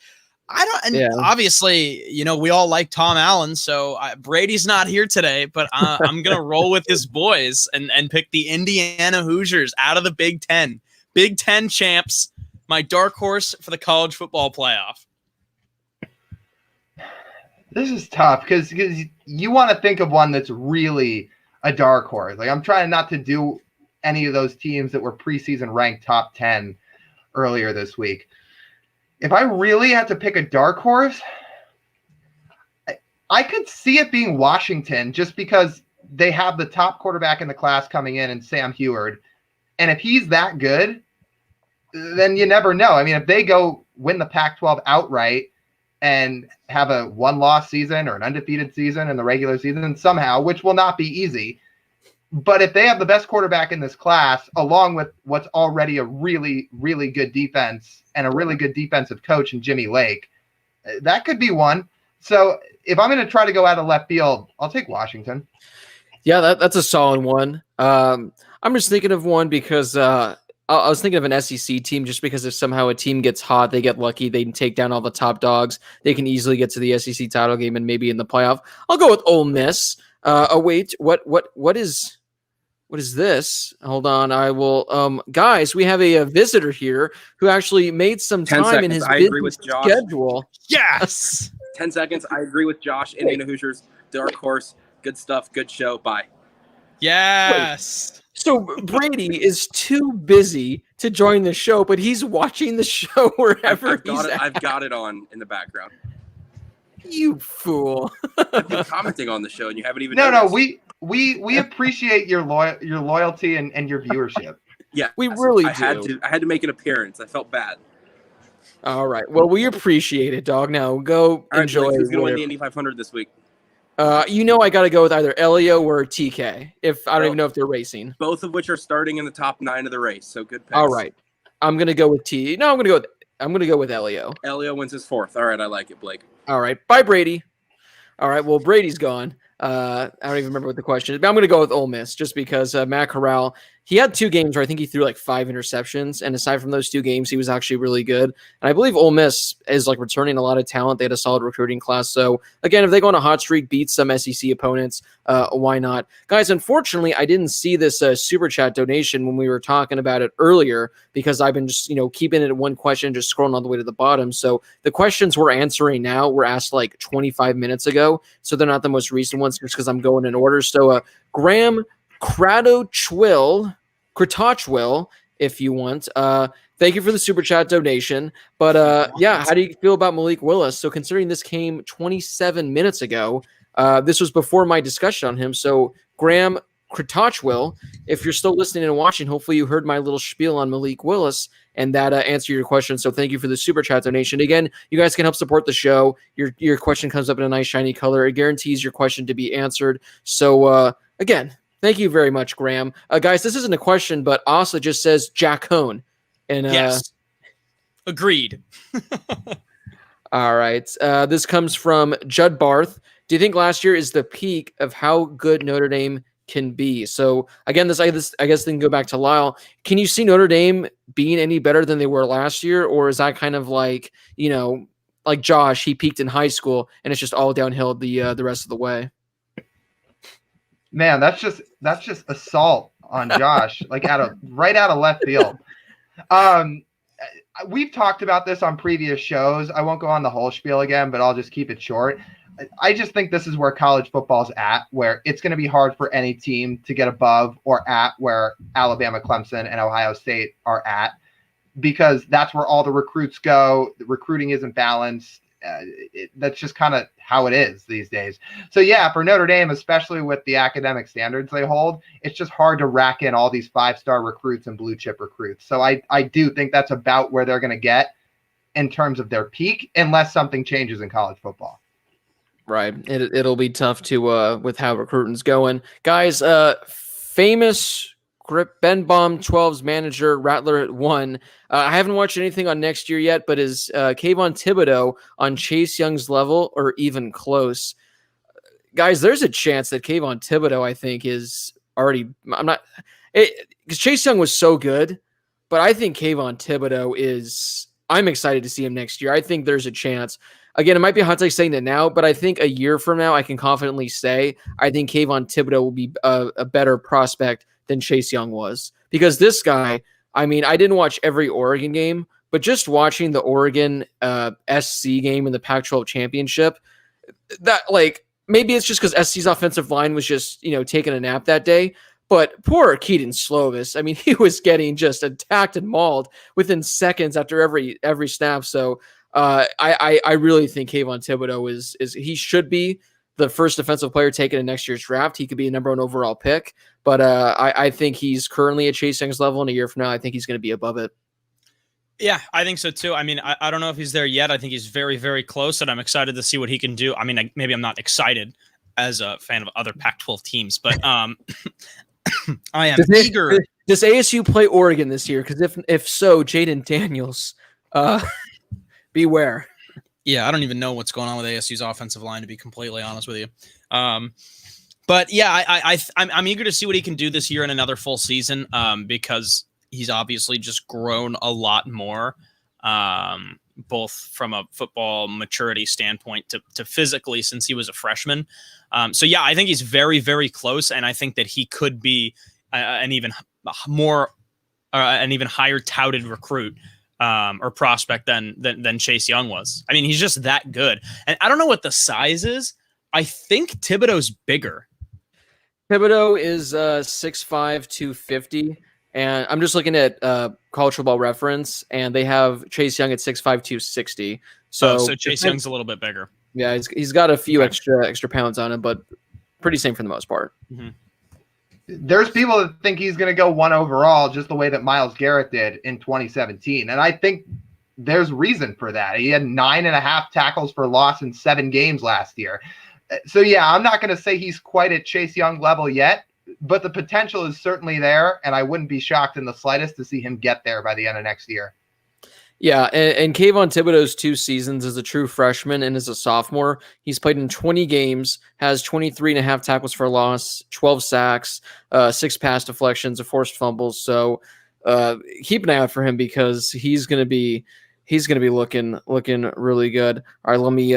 Speaker 5: Obviously, you know, we all like Tom Allen, so Brady's not here today, but I'm going to roll with his boys and pick the Indiana Hoosiers out of the Big Ten. Big Ten champs, my dark horse for the college football playoff.
Speaker 7: This is tough because you want to think of one that's really a dark horse. Like, I'm trying not to do any of those teams that were preseason ranked top 10 earlier this week. If I really had to pick a dark horse, I could see it being Washington just because they have the top quarterback in the class coming in Sam Heward. And if he's that good, then you never know. I mean, if they go win the Pac-12 outright and have a one-loss season or an undefeated season in the regular season somehow, which will not be easy. But if they have the best quarterback in this class, along with what's already a really, really good defense and a really good defensive coach in Jimmy Lake, that could be one. So if I'm going to try to go out of left field, I'll take Washington.
Speaker 6: Yeah, that's a solid one. I'm just thinking of one because I was thinking of an SEC team just because if somehow a team gets hot, they get lucky, they can take down all the top dogs, they can easily get to the SEC title game and maybe in the playoff. I'll go with Ole Miss. Wait, what is What is this? Hold on. I will. Guys, we have a visitor here who actually made some
Speaker 8: 10
Speaker 6: time in
Speaker 8: seconds.
Speaker 6: his
Speaker 8: I
Speaker 6: busy
Speaker 8: agree with Josh.
Speaker 6: schedule.
Speaker 5: Yes.
Speaker 8: 10 seconds. I agree with Josh. Indiana Hoosiers, dark horse. Good stuff. Good show. Bye.
Speaker 5: Yes.
Speaker 6: So Brady is too busy to join the show, but he's watching the show wherever he's at.
Speaker 8: I've got it on in the background.
Speaker 6: You fool.
Speaker 8: I've been commenting on the show, and you haven't even
Speaker 7: No,
Speaker 8: noticed.
Speaker 7: we appreciate your loyalty and your viewership.
Speaker 8: Yeah,
Speaker 6: We really
Speaker 8: I
Speaker 6: do.
Speaker 8: had to make an appearance. I felt bad.
Speaker 6: All right. Well, we appreciate it, dog. Now go
Speaker 8: All right,
Speaker 6: enjoy.
Speaker 8: Blake, who's going to win
Speaker 6: whatever.
Speaker 8: the Indy 500 this week?
Speaker 6: I got to go with either Elio or TK. If I don't
Speaker 8: Well,
Speaker 6: even know if they're racing.
Speaker 8: Both of which are starting in the top 9 of the race. So good picks.
Speaker 6: All right. I'm gonna go with T. No, I'm gonna go with Elio.
Speaker 8: Elio wins his 4th. All right, I like it, Blake.
Speaker 6: All right. Bye, Brady. All right. Well, Brady's gone. I don't even remember what the question is, but I'm going to go with Ole Miss just because Matt Corral, he had 2 games where I think he threw like 5 interceptions. And aside from those 2 games, he was actually really good. And I believe Ole Miss is like returning a lot of talent. They had a solid recruiting class. So again, if they go on a hot streak, beat some SEC opponents, why not? Guys, unfortunately, I didn't see this super chat donation when we were talking about it earlier because I've been just, keeping it at one question, just scrolling all the way to the bottom. So the questions we're answering now were asked like 25 minutes ago. So they're not the most recent ones just because I'm going in order. So Graham Kratochwill, if you want. Thank you for the super chat donation. But how do you feel about Malik Willis? So considering this came 27 minutes ago, this was before my discussion on him. So Graham Kratochwill, if you're still listening and watching, hopefully you heard my little spiel on Malik Willis and that answered your question. So thank you for the super chat donation. Again, you guys can help support the show. Your question comes up in a nice shiny color. It guarantees your question to be answered. So again, thank you very much, Graham. Guys, this isn't a question, but Asa just says Jack Hone. And
Speaker 5: Yes. Agreed.
Speaker 6: All right. This comes from Judd Barth. Do you think last year is the peak of how good Notre Dame can be? So again, I guess they can go back to Lyle. Can you see Notre Dame being any better than they were last year? Or is that kind of like, like Josh, he peaked in high school and it's just all downhill the rest of the way?
Speaker 7: Man, that's just assault on Josh, like right out of left field. We've talked about this on previous shows. I won't go on the whole spiel again, but I'll just keep it short. I just think this is where college football's at, where it's going to be hard for any team to get above or at where Alabama, Clemson, and Ohio State are at, because that's where all the recruits go. The recruiting isn't balanced. That's just kind of how it is these days. So yeah, for Notre Dame, especially with the academic standards they hold, it's just hard to rack in all these 5-star recruits and blue chip recruits. So I do think that's about where they're going to get in terms of their peak, unless something changes in college football.
Speaker 6: Right. It'll be tough to with how recruiting's going. Guys, famous Grip Ben Baum 12's manager, Rattler at 1. I haven't watched anything on next year yet, but is Kayvon Thibodeau on Chase Young's level or even close? Guys, there's a chance that Kayvon Thibodeau, I think, is already – because Chase Young was so good, but I think Kayvon Thibodeau is – I'm excited to see him next year. I think there's a chance. Again, it might be a hot take saying that now, but I think a year from now, I can confidently say I think Kayvon Thibodeau will be a better prospect than Chase Young was. Because this guy, I mean, I didn't watch every Oregon game, but just watching the Oregon SC game in the Pac-12 championship, that like maybe it's just because SC's offensive line was just taking a nap that day. But poor Keaton Slovis, I mean, he was getting just attacked and mauled within seconds after every snap. So I really think Kayvon Thibodeau is he should be the first defensive player taken in next year's draft. He could be a number 1 overall pick, but I think he's currently at Chase Young's level, and a year from now, I think he's going to be above it.
Speaker 5: Yeah, I think so too. I mean, I don't know if he's there yet. I think he's very, very close, and I'm excited to see what he can do. I mean, maybe I'm not excited as a fan of other Pac-12 teams, but I am eager.
Speaker 6: Does ASU play Oregon this year? Because if so, Jaden Daniels, beware.
Speaker 5: Yeah, I don't even know what's going on with ASU's offensive line, to be completely honest with you. But yeah, I'm eager to see what he can do this year in another full season, because he's obviously just grown a lot more, both from a football maturity standpoint to physically since he was a freshman. So yeah, I think he's very, very close, and I think that he could be an even more, an even higher touted recruit or prospect than Chase Young was. I mean, he's just that good. And I don't know what the size is. I think Thibodeau's bigger.
Speaker 6: Thibodeau is 6'5", 250. And I'm just looking at College Football Reference, and they have Chase Young at 6'5", 260. So
Speaker 5: Chase Young's a little bit bigger.
Speaker 6: Yeah, he's got a few extra pounds on him, but pretty same for the most part.
Speaker 5: Mm-hmm.
Speaker 7: There's people that think he's going to go 1 overall, just the way that Myles Garrett did in 2017. And I think there's reason for that. He had 9.5 tackles for loss in 7 games last year. So, yeah, I'm not going to say he's quite at Chase Young level yet, but the potential is certainly there, and I wouldn't be shocked in the slightest to see him get there by the end of next year.
Speaker 6: Yeah, and Kayvon Thibodeau's 2 seasons as a true freshman and as a sophomore, he's played in 20 games, has 23.5 tackles for loss, 12 sacks, 6 pass deflections, a forced fumbles. So keep an eye out for him because he's going to be looking really good. All right, let me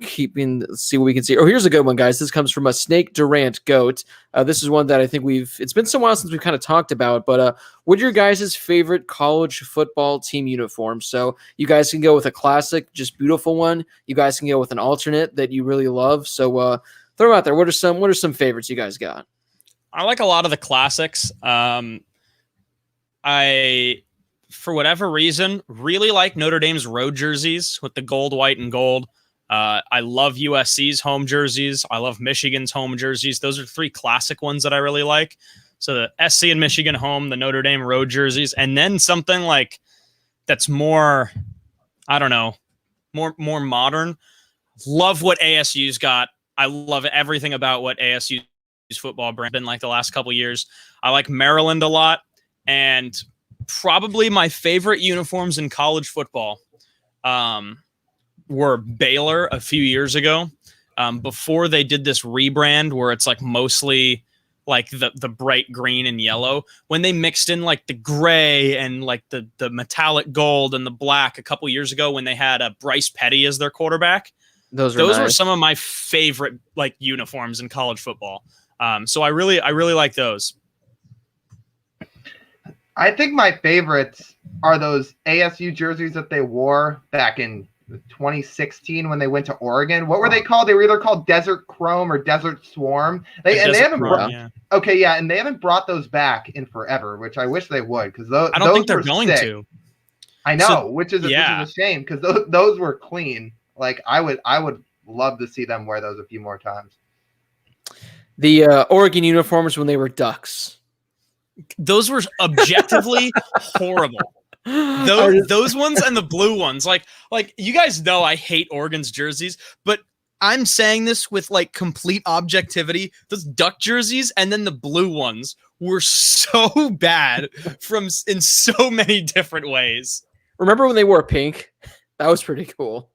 Speaker 6: see what we can see. Oh, here's a good one, guys. This comes from a Snake Durant Goat. This is one that I think it's been some while since we've kind of talked about, but what are your guys' favorite college football team uniforms? So you guys can go with a classic, just beautiful one. You guys can go with an alternate that you really love. So throw them out there. What are some favorites you guys got?
Speaker 5: I like a lot of the classics. For whatever reason, really like Notre Dame's road jerseys with the gold, white, and gold. I love USC's home jerseys. I love Michigan's home jerseys. Those are 3 classic ones that I really like. So the SC and Michigan home, the Notre Dame road jerseys, and then something like that's more, I don't know, more modern. Love what ASU's got. I love everything about what ASU's football brand been like the last couple years. I like Maryland a lot, and probably my favorite uniforms in college football were Baylor a few years ago, before they did this rebrand where it's like mostly like the bright green and yellow. When they mixed in like the gray and like the metallic gold and the black a couple years ago when they had Bryce Petty as their quarterback. Those were some of my favorite like uniforms in college football. So I really like those.
Speaker 7: I think my favorites are those ASU jerseys that they wore back in 2016 when they went to Oregon. What were they called? They were either called Desert Chrome or Desert Swarm. They haven't brought those back in forever, which I wish they would, because I don't think they're going to. I know, which is a shame, because those were clean. Like I would love to see them wear those a few more times.
Speaker 6: The Oregon uniforms when they were Ducks.
Speaker 5: Those were objectively horrible. Those ones and the blue ones. Like you guys know I hate Oregon's jerseys, but I'm saying this with like complete objectivity. Those Duck jerseys and then the blue ones were so bad in so many different ways.
Speaker 6: Remember when they wore pink? That was pretty cool.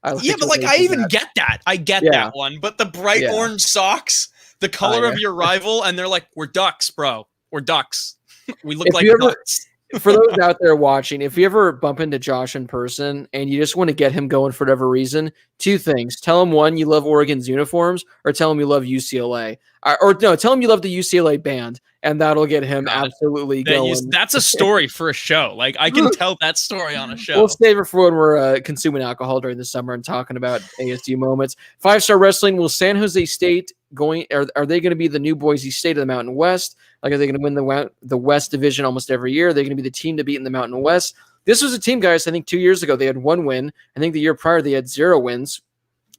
Speaker 5: But like I even get that. I get that one. But the bright orange socks, the color of your rival, and they're like, we're Ducks, bro. We're Ducks. We look like Ducks.
Speaker 6: For those out there watching, if you ever bump into Josh in person and you just want to get him going for whatever reason, 2 things. Tell him, 1, you love Oregon's uniforms, or tell him you love UCLA. Tell him you love the UCLA band, and that'll get him absolutely going.
Speaker 5: That's a story for a show. Like, I can tell that story on a show.
Speaker 6: We'll save it for when we're consuming alcohol during the summer and talking about ASU moments. 5-Star Wrestling, will San Jose State are they going to be the new Boise State of the Mountain West? Like, are they going to win the West Division almost every year? Are they going to be the team to beat in the Mountain West? This was a team, guys, I think 2 years ago, they had 1 win. I think the year prior, they had 0 wins.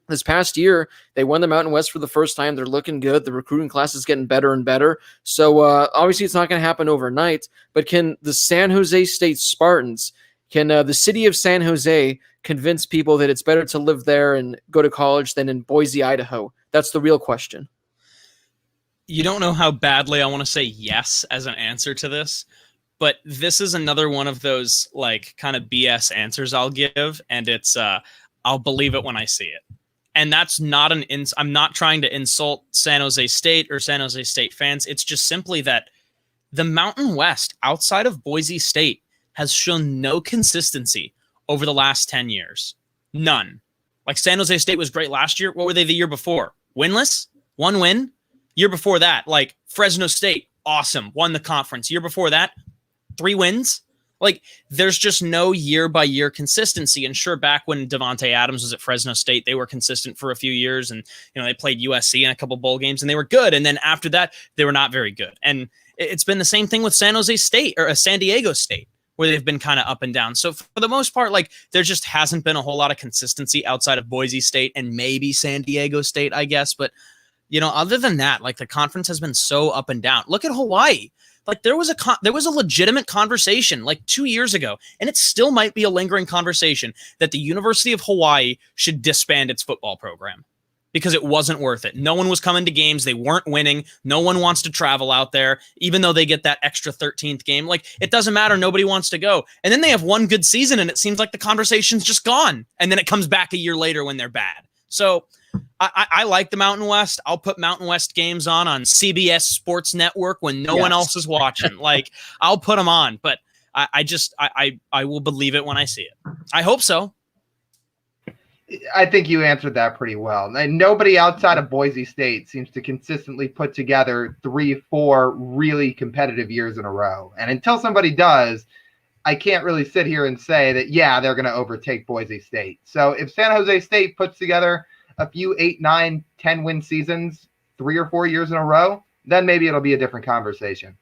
Speaker 6: This past year, they won the Mountain West for the first time. They're looking good. The recruiting class is getting better and better. So, obviously, it's not going to happen overnight. But can the San Jose State Spartans, can the city of San Jose convince people that it's better to live there and go to college than in Boise, Idaho? That's the real question.
Speaker 5: You don't know how badly I want to say yes as an answer to this, but this is another one of those like kind of BS answers I'll give, and it's I'll believe it when I see it. And that's not I'm not trying to insult San Jose State or San Jose State fans. It's just simply that the Mountain West outside of Boise State has shown no consistency over the last 10 years. None. Like San Jose State was great last year. What were they the year before? Winless? 1 win? Year before that, like Fresno State, awesome, won the conference. Year before that, 3 wins. Like, there's just no year-by-year consistency. And sure, back when Davante Adams was at Fresno State, they were consistent for a few years, and they played USC in a couple bowl games, and they were good. And then after that, they were not very good. And it's been the same thing with San Jose State or San Diego State, where they've been kind of up and down. So for the most part, like, there just hasn't been a whole lot of consistency outside of Boise State and maybe San Diego State, I guess. But other than that, like, the conference has been so up and down. Look at Hawaii. Like, there was a legitimate conversation like 2 years ago, and it still might be a lingering conversation that the University of Hawaii should disband its football program because it wasn't worth it. No one was coming to games. They weren't winning. No one wants to travel out there, even though they get that extra 13th game. Like, it doesn't matter. Nobody wants to go. And then they have one good season, and it seems like the conversation's just gone. And then it comes back a year later when they're bad. So I like the Mountain West. I'll put Mountain West games on CBS Sports Network when no one else is watching. Like, I'll put them on, but I will believe it when I see it. I hope so.
Speaker 7: I think you answered that pretty well. And nobody outside of Boise State seems to consistently put together 3-4 really competitive years in a row. And until somebody does, I can't really sit here and say that, they're going to overtake Boise State. So if San Jose State puts together a few 8, 9, 10 win seasons 3 or 4 years in a row, then maybe it'll be a different conversation.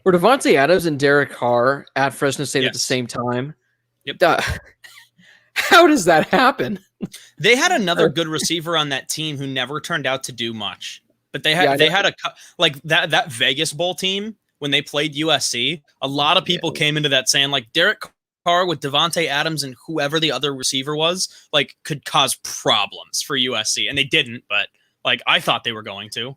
Speaker 6: Were Davante Adams and Derek Carr at Fresno State at the same time?
Speaker 5: Yep.
Speaker 6: How does that happen?
Speaker 5: They had another good receiver on that team who never turned out to do much. But they had that Vegas Bowl team when they played USC. A lot of people came into that saying, like, Derek Carr with Davante Adams and whoever the other receiver was, like, could cause problems for USC, and they didn't. But like, I thought they were going to.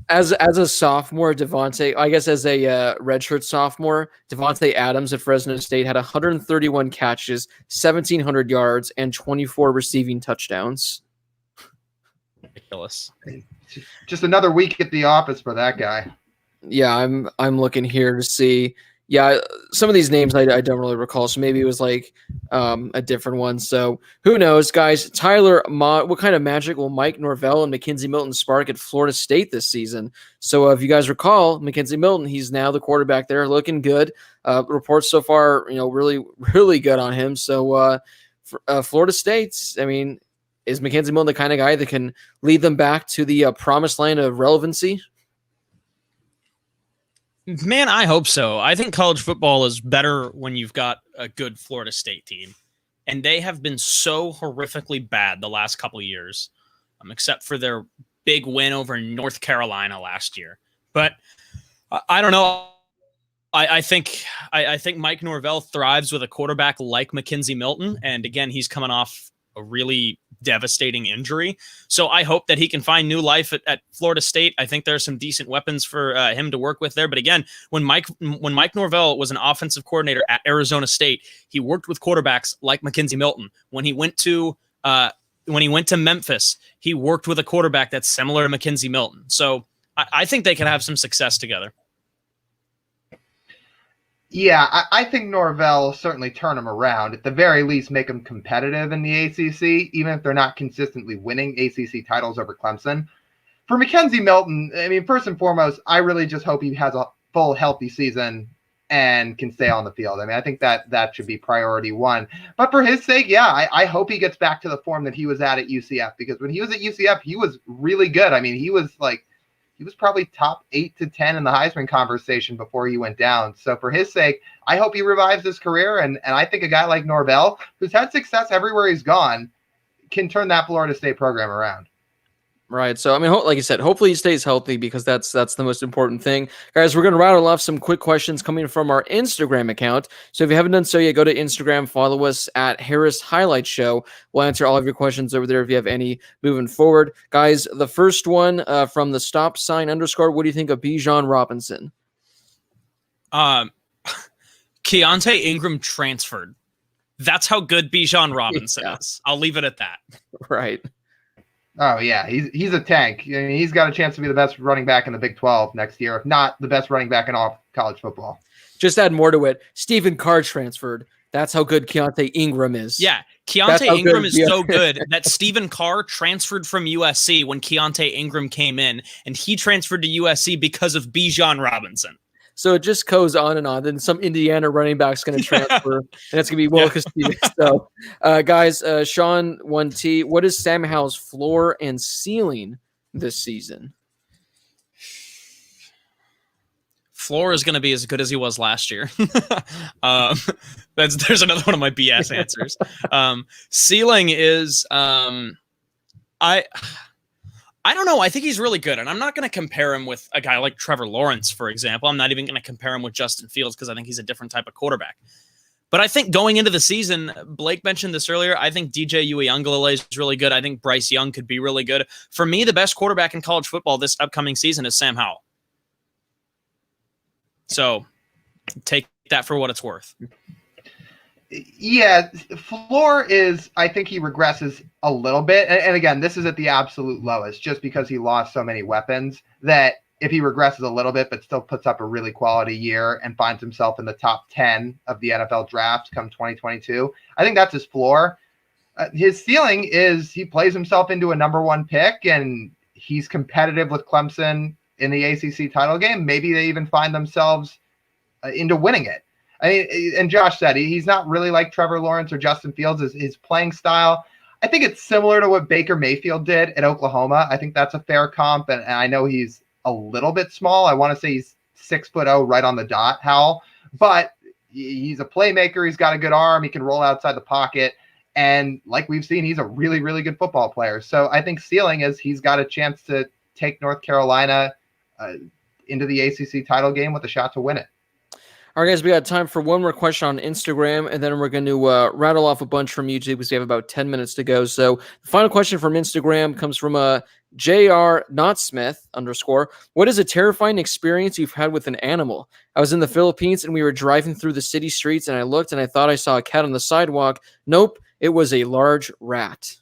Speaker 6: As a sophomore, Davante, I guess as a redshirt sophomore, Davante Adams at Fresno State had 131 catches, 1,700 yards, and 24 receiving touchdowns.
Speaker 5: Ridiculous.
Speaker 7: Just another week at the office for that guy.
Speaker 6: Yeah, I'm looking here to see. Yeah, some of these names I don't really recall, so maybe it was like a different one. So who knows, guys? Tyler, what kind of magic will Mike Norvell and Mackenzie Milton spark at Florida State this season? So if you guys recall, Mackenzie Milton, he's now the quarterback there, looking good. Reports so far, really, really good on him. So Florida State, I mean, is Mackenzie Milton the kind of guy that can lead them back to the promised land of relevancy?
Speaker 5: Man, I hope so. I think college football is better when you've got a good Florida State team. And they have been so horrifically bad the last couple of years, except for their big win over North Carolina last year. But I don't know. I think Mike Norvell thrives with a quarterback like Mackenzie Milton. And again, he's coming off a really devastating injury. So I hope that he can find new life at Florida State. I think there's some decent weapons for him to work with there. But again, when Mike Norvell was an offensive coordinator at Arizona State, he worked with quarterbacks like Mackenzie Milton. When he went to Memphis, he worked with a quarterback that's similar to Mackenzie Milton. So I think they can have some success together.
Speaker 7: Yeah, I think Norvell will certainly turn them around. At the very least, make them competitive in the ACC, even if they're not consistently winning ACC titles over Clemson. For Mackenzie Milton, I mean, first and foremost, I really just hope he has a full healthy season and can stay on the field. I mean, I think that should be priority one. But for his sake, I hope he gets back to the form that he was at UCF, because when he was at UCF, he was really good. I mean, he was probably top 8 to 10 in the Heisman conversation before he went down. So for his sake, I hope he revives his career. And I think a guy like Norvell, who's had success everywhere he's gone, can turn that Florida State program around.
Speaker 6: Right. So, I mean, like you said, hopefully he stays healthy, because that's the most important thing. Guys, we're going to rattle off some quick questions coming from our Instagram account. So if you haven't done so yet, go to Instagram, follow us at Harris Highlight Show. We'll answer all of your questions over there if you have any moving forward. Guys, the first one from the _, what do you think of Bijan Robinson?
Speaker 5: Keontae Ingram transferred. That's how good Bijan Robinson is. I'll leave it at that.
Speaker 6: Right.
Speaker 7: Oh, yeah, he's a tank. I mean, he's got a chance to be the best running back in the Big 12 next year, if not the best running back in all college football.
Speaker 6: Just add more to it. Stephen Carr transferred. That's how good Keontae Ingram is.
Speaker 5: Yeah, Keontae Ingram is so good that Stephen Carr transferred from USC when Keontae Ingram came in, and he transferred to USC because of Bijan Robinson.
Speaker 6: So it just goes on and on. Then some Indiana running back's going to transfer, and it's going to be Will Castillo. So, guys, Sean 1T, what is Sam Howell's floor and ceiling this season?
Speaker 5: Floor is going to be as good as he was last year. There's another one of my BS answers. Ceiling is I don't know. I think he's really good, and I'm not going to compare him with a guy like Trevor Lawrence, for example. I'm not even going to compare him with Justin Fields because I think he's a different type of quarterback. But I think going into the season, Blake mentioned this earlier, I think DJ Uiagalelei is really good. I think Bryce Young could be really good. For me, the best quarterback in college football this upcoming season is Sam Howell. So take that for what it's worth.
Speaker 7: Yeah, floor is, I think he regresses a little bit. And again, this is at the absolute lowest just because he lost so many weapons that if he regresses a little bit but still puts up a really quality year and finds himself in the top 10 of the NFL draft come 2022, I think that's his floor. His ceiling is he plays himself into a number one pick and he's competitive with Clemson in the ACC title game. Maybe they even find themselves into winning it. I mean, and Josh said he's not really like Trevor Lawrence or Justin Fields. His playing style, I think it's similar to what Baker Mayfield did at Oklahoma. I think that's a fair comp, and I know he's a little bit small. I want to say he's 6'0", right on the dot, Howell. But he's a playmaker. He's got a good arm. He can roll outside the pocket. And like we've seen, he's a really, really good football player. So I think ceiling is he's got a chance to take North Carolina into the ACC title game with a shot to win it.
Speaker 6: All right, guys, we got time for one more question on Instagram, and then we're going to rattle off a bunch from YouTube because we have about 10 minutes to go. So the final question from Instagram comes from JR.Notsmith_. What is a terrifying experience you've had with an animal? I was in the Philippines, and we were driving through the city streets, and I looked, and I thought I saw a cat on the sidewalk. Nope, it was a large rat.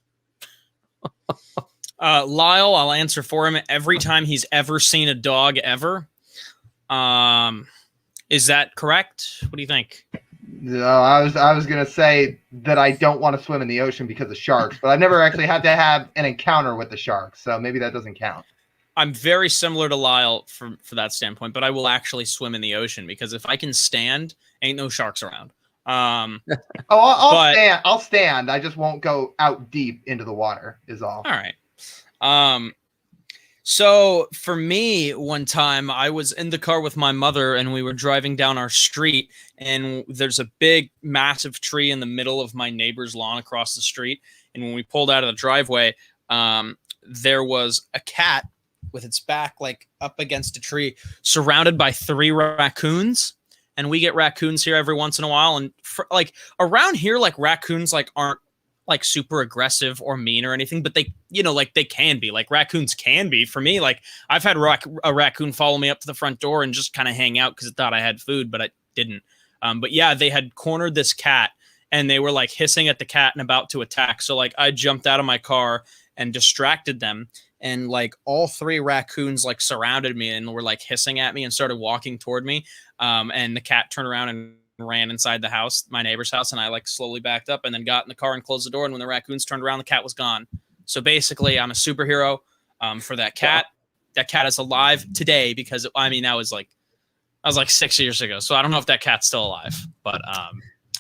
Speaker 5: Lyle, I'll answer for him. Every time he's ever seen a dog ever. Is that correct? What do you think?
Speaker 7: No, I was gonna say that I don't want to swim in the ocean because of sharks, but I've never actually had to have an encounter with the sharks, so maybe that doesn't count.
Speaker 5: I'm very similar to Lyle for that standpoint, but I will actually swim in the ocean because if I can stand, ain't no sharks around.
Speaker 7: I'll stand. I just won't go out deep into the water. Is all.
Speaker 5: All right. So for me, one time I was in the car with my mother and we were driving down our street and there's a big, massive tree in the middle of my neighbor's lawn across the street. And when we pulled out of the driveway, there was a cat with its back like up against a tree surrounded by 3 raccoons. And we get raccoons here every once in a while. And like around here, like raccoons like aren't like super aggressive or mean or anything, but they, like they can be. Like raccoons can be. For me, like I've had a raccoon follow me up to the front door and just kind of hang out because it thought I had food, but I didn't. But yeah, they had cornered this cat and they were like hissing at the cat and about to attack. So like I jumped out of my car and distracted them. And like all 3 raccoons like surrounded me and were like hissing at me and started walking toward me. And the cat turned around and ran inside the house, my neighbor's house, and I like slowly backed up and then got in the car and closed the door. And when the raccoons turned around, the cat was gone. So basically, I'm a superhero for that cat. That cat is alive today because that was like 6 years ago. So I don't know if that cat's still alive, but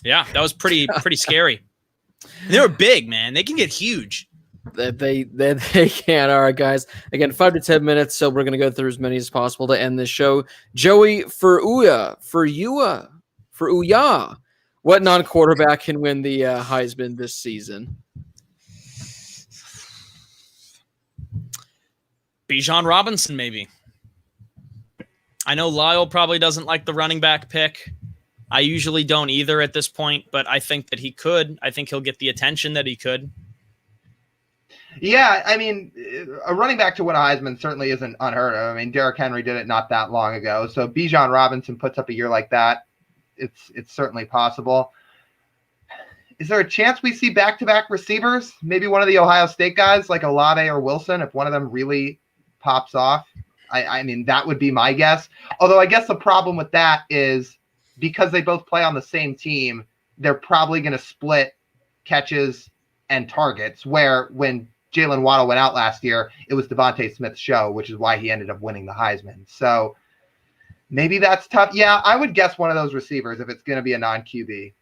Speaker 5: yeah, that was pretty scary. They were big, man. They can get huge.
Speaker 6: They can. All right, guys. Again, 5 to 10 minutes, so we're gonna go through as many as possible to end this show. Joey, for Uya, what non-quarterback can win the Heisman this season?
Speaker 5: Bijan Robinson, maybe. I know Lyle probably doesn't like the running back pick. I usually don't either at this point, but I think that he could. I think he'll get the attention that he could.
Speaker 7: Yeah, I mean, a running back to win a Heisman certainly isn't unheard of. I mean, Derrick Henry did it not that long ago. So Bijan Robinson puts up a year like that. It's certainly possible. Is there a chance we see back-to-back receivers? Maybe one of the Ohio State guys like Olave or Wilson, if one of them really pops off. I mean, that would be my guess. Although I guess the problem with that is because they both play on the same team, they're probably going to split catches and targets, where when Jalen Waddle went out last year, it was Devontae Smith's show, which is why he ended up winning the Heisman. So maybe that's tough. Yeah, I would guess one of those receivers if it's going to be a non-QB.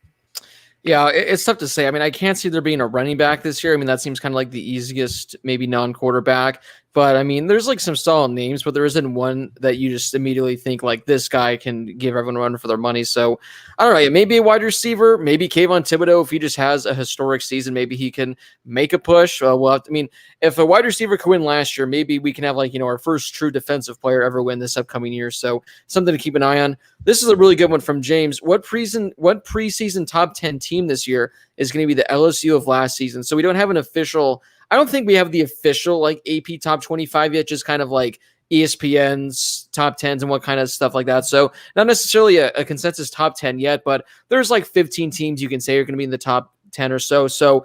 Speaker 6: Yeah, it's tough to say. I mean, I can't see there being a running back this year. I mean, that seems kind of like the easiest, maybe non-quarterback. But I mean, there's like some solid names, but there isn't one that you just immediately think like this guy can give everyone a run for their money. So I don't know. Maybe a wide receiver, maybe Kayvon Thibodeau, if he just has a historic season, maybe he can make a push. I mean, if a wide receiver could win last year, maybe we can have like, our first true defensive player ever win this upcoming year. So something to keep an eye on. This is a really good one from James. What preseason top 10 team this year is going to be the LSU of last season? So we don't have an official. I don't think we have the official like AP top 25 yet, just kind of like ESPN's top 10s and what kind of stuff like that. So not necessarily a consensus top 10 yet, but there's like 15 teams you can say are going to be in the top 10 or so. So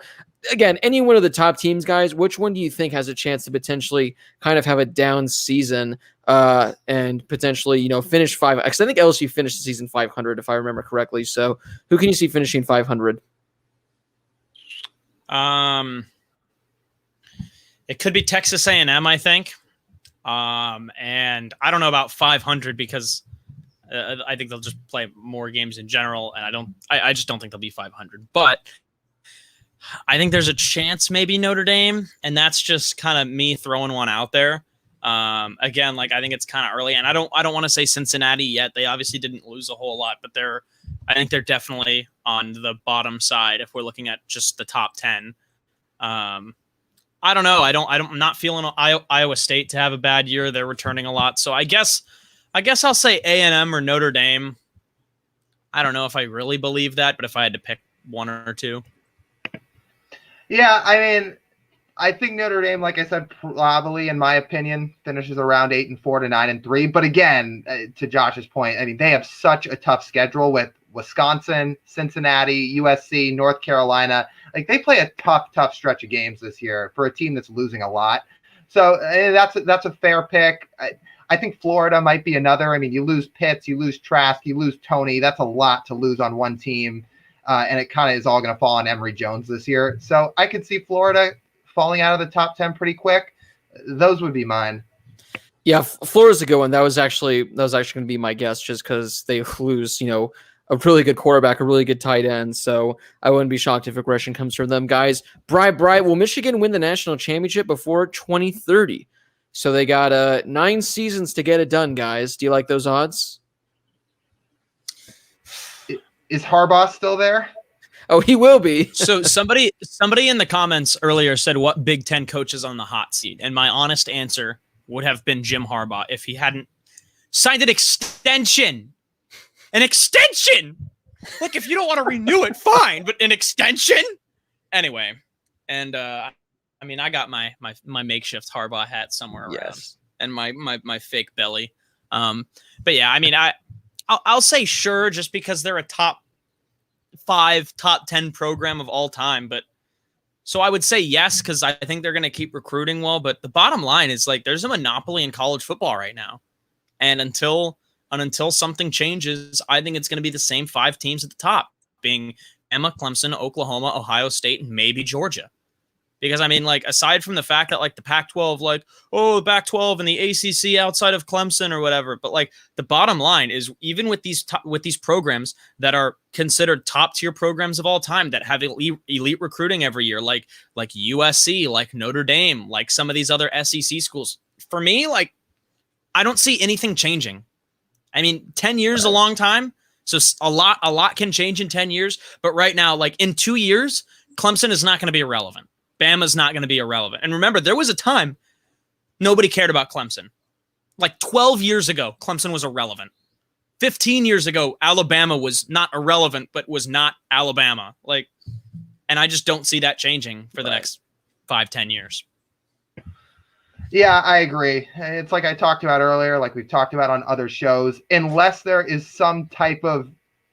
Speaker 6: again, any one of the top teams, guys, which one do you think has a chance to potentially kind of have a down season and potentially, finish 5? Because I think LSU finished the season 500, if I remember correctly. So who can you see finishing 500?
Speaker 5: It could be Texas A&M, I think. And I don't know about 500 because I think they'll just play more games in general. And I just don't think they'll be 500, but I think there's a chance maybe Notre Dame. And that's just kind of me throwing one out there. Again, like I think it's kind of early, and I don't want to say Cincinnati yet. They obviously didn't lose a whole lot, but I think they're definitely on the bottom side if we're looking at just the top 10. I don't know. I'm not feeling Iowa State to have a bad year. They're returning a lot. So I guess I'll say A&M or Notre Dame. I don't know if I really believe that, but if I had to pick one or two.
Speaker 7: Yeah, I mean, I think Notre Dame, like I said, probably, in my opinion, finishes around 8-4 to 9-3. But again, to Josh's point, I mean, they have such a tough schedule with Wisconsin, Cincinnati, USC, North Carolina. Like, they play a tough stretch of games this year for a team that's losing a lot. So that's a fair pick. I think Florida might be another. I mean, you lose Pitts, you lose Trask, you lose Tony. That's a lot to lose on one team. And it kind of is all going to fall on Emory Jones this year. So I could see Florida falling out of the top 10 pretty quick. Those would be mine.
Speaker 6: Yeah, Florida's a good one. That was actually going to be my guess, just because they lose, a really good quarterback, a really good tight end. So I wouldn't be shocked if aggression comes from them, guys. Bri, will Michigan win the national championship before 2030? So they got 9 seasons to get it done, guys. Do you like those odds?
Speaker 7: Is Harbaugh still there?
Speaker 6: Oh, he will be.
Speaker 5: So somebody in the comments earlier said, what Big Ten coach is on the hot seat? And my honest answer would have been Jim Harbaugh if he hadn't signed an extension. An extension! Like, if you don't want to renew it, fine, but an extension? Anyway, and I mean, I got my makeshift Harbaugh hat somewhere around, yes, and my fake belly. But yeah, I mean, I'll say sure, just because they're a top 5, top 10 program of all time. But so I would say yes, because I think they're going to keep recruiting well. But the bottom line is, like, there's a monopoly in college football right now, and until something changes, I think it's going to be the same 5 teams at the top, being Emma, Clemson, Oklahoma, Ohio State, and maybe Georgia. Because, I mean, like, aside from the fact that, like, the Pac-12, like, the Pac-12 and the ACC outside of Clemson or whatever, but, like, the bottom line is, even with these programs that are considered top-tier programs of all time that have elite recruiting every year, like USC, like Notre Dame, like some of these other SEC schools, for me, like, I don't see anything changing. I mean, 10 years is a long time, so a lot can change in 10 years. But right now, like, in 2 years, Clemson is not going to be irrelevant. Bama's not going to be irrelevant. And remember, there was a time nobody cared about Clemson. Like 12 years ago, Clemson was irrelevant. 15 years ago, Alabama was not irrelevant, but was not Alabama. Like, and I just don't see that changing for the next 5-10 years.
Speaker 7: Yeah, I agree. It's like I talked about earlier, like we've talked about on other shows, unless there is some type of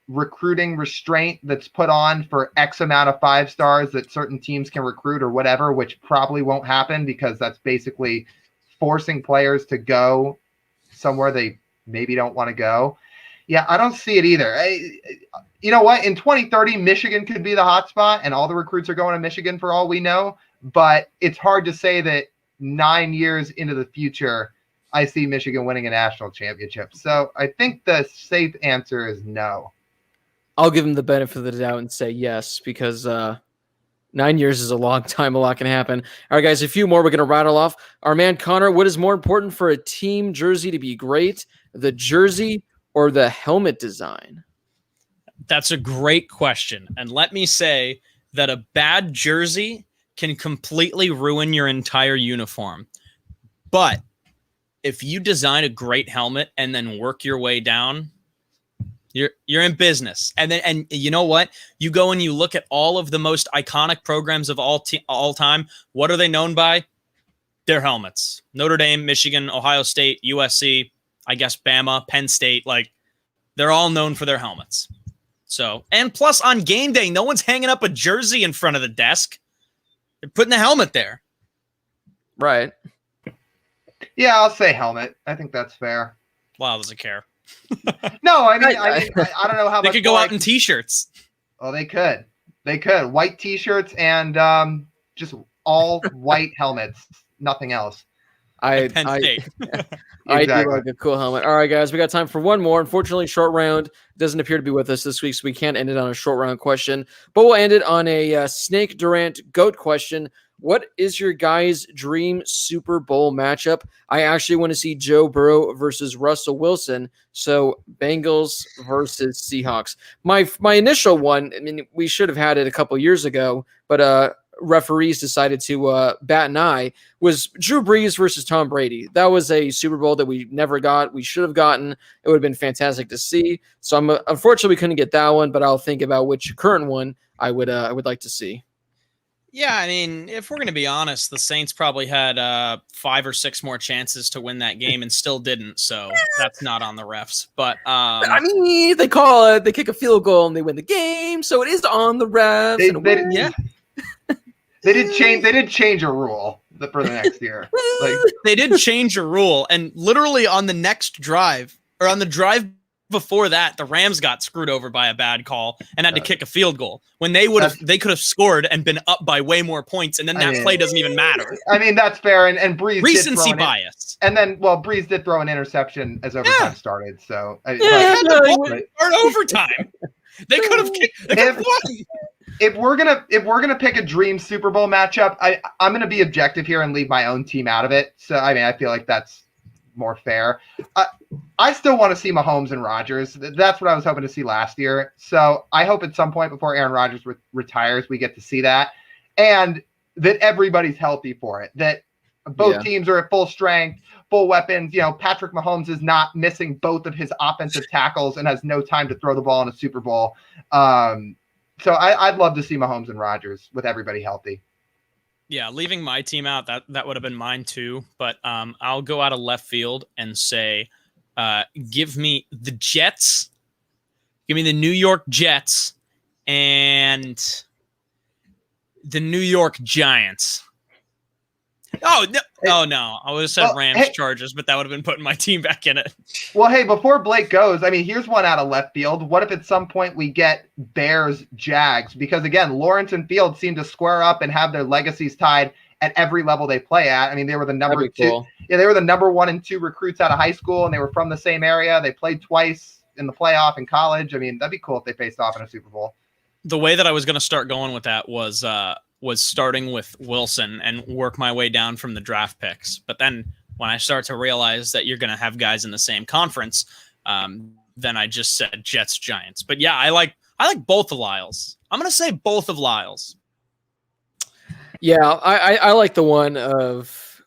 Speaker 7: recruiting restraint that's put on for X amount of 5 stars that certain teams can recruit or whatever, which probably won't happen because that's basically forcing players to go somewhere they maybe don't want to go. Yeah, I don't see it either. You know what? In 2030, Michigan could be the hot spot, and all the recruits are going to Michigan for all we know. But it's hard to say that 9 years into the future, I see Michigan winning a national championship. So I think the safe answer is no.
Speaker 6: I'll give him the benefit of the doubt and say yes, because 9 years is a long time. A lot can happen. All right, guys, a few more. We're going to rattle off. Our man Connor, what is more important for a team jersey to be great, the jersey or the helmet design?
Speaker 5: That's a great question. And let me say that a bad jersey can completely ruin your entire uniform. But if you design a great helmet and then work your way down, you're in business. And you know what? You go and you look at all of the most iconic programs of all time. What are they known by? Their helmets. Notre Dame, Michigan, Ohio State, USC, I guess Bama, Penn State. Like, they're all known for their helmets. So, and plus on game day, no one's hanging up a jersey in front of the desk. They're putting the helmet there.
Speaker 6: Right.
Speaker 7: Yeah, I'll say helmet. I think that's fair.
Speaker 5: Wow, doesn't care.
Speaker 7: No, I don't know how
Speaker 5: they
Speaker 7: much
Speaker 5: could go out in t-shirts.
Speaker 7: Oh, they could. White t-shirts and just all white helmets. Nothing else.
Speaker 5: Penn State.
Speaker 6: I do like a cool helmet. All right, guys, we got time for one more. Unfortunately, short round doesn't appear to be with us this week, so we can't end it on a short round question. But we'll end it on a Snake Durant GOAT question. What is your guys' dream Super Bowl matchup? I actually want to see Joe Burrow versus Russell Wilson. So Bengals versus Seahawks. My initial one, I mean, we should have had it a couple years ago, but referees decided to bat an eye, was Drew Brees versus Tom Brady. That was a Super Bowl that we never got. We should have gotten. It would have been fantastic to see. So unfortunately, we couldn't get that one, but I'll think about which current one I would like to see.
Speaker 5: Yeah, I mean, if we're going to be honest, the Saints probably had 5 or 6 more chances to win that game and still didn't. So that's not on the refs. But
Speaker 6: I mean, they call it, they kick a field goal and they win the game, so it is on the refs.
Speaker 5: Yeah.
Speaker 7: They did change a rule for the next year.
Speaker 5: They did change a rule, and literally on the next drive, or on the drive before that, the Rams got screwed over by a bad call and had to kick a field goal when they could have scored and been up by way more points, and then that play doesn't even matter.
Speaker 7: I mean, that's fair, and Brees
Speaker 5: recency bias.
Speaker 7: And then, Brees did throw an interception as overtime started. So
Speaker 5: overtime. They could have kicked.
Speaker 7: If we're gonna pick a dream Super Bowl matchup, I'm gonna be objective here and leave my own team out of it. So I mean, I feel like that's more fair. I still want to see Mahomes and Rodgers. That's what I was hoping to see last year. So I hope at some point before Aaron Rodgers retires, we get to see that, and that everybody's healthy for it. That both teams are at full strength, full weapons. You know, Patrick Mahomes is not missing both of his offensive tackles and has no time to throw the ball in a Super Bowl. So I'd love to see Mahomes and Rodgers with everybody healthy.
Speaker 5: Yeah, leaving my team out, that would have been mine too. But I'll go out of left field and say, give me the Jets, give me the New York Jets, and the New York Giants. Oh no! I would have said Rams, Chargers, but that would have been putting my team back in it.
Speaker 7: Well, hey, before Blake goes, I mean, here's one out of left field. What if at some point we get Bears, Jags? Because again, Lawrence and Fields seem to square up and have their legacies tied at every level they play at. I mean, they were the number 2. Cool. Yeah, they were the number 1 and 2 recruits out of high school, and they were from the same area. They played twice in the playoff in college. I mean, that'd be cool if they faced off in a Super Bowl.
Speaker 5: The way that I was going to start going with that was starting with Wilson and work my way down from the draft picks. But then when I start to realize that you're going to have guys in the same conference, then I just said Jets, Giants. But yeah, I like both of Lyles. I'm going to say both of Lyles.
Speaker 6: Yeah, I like the one of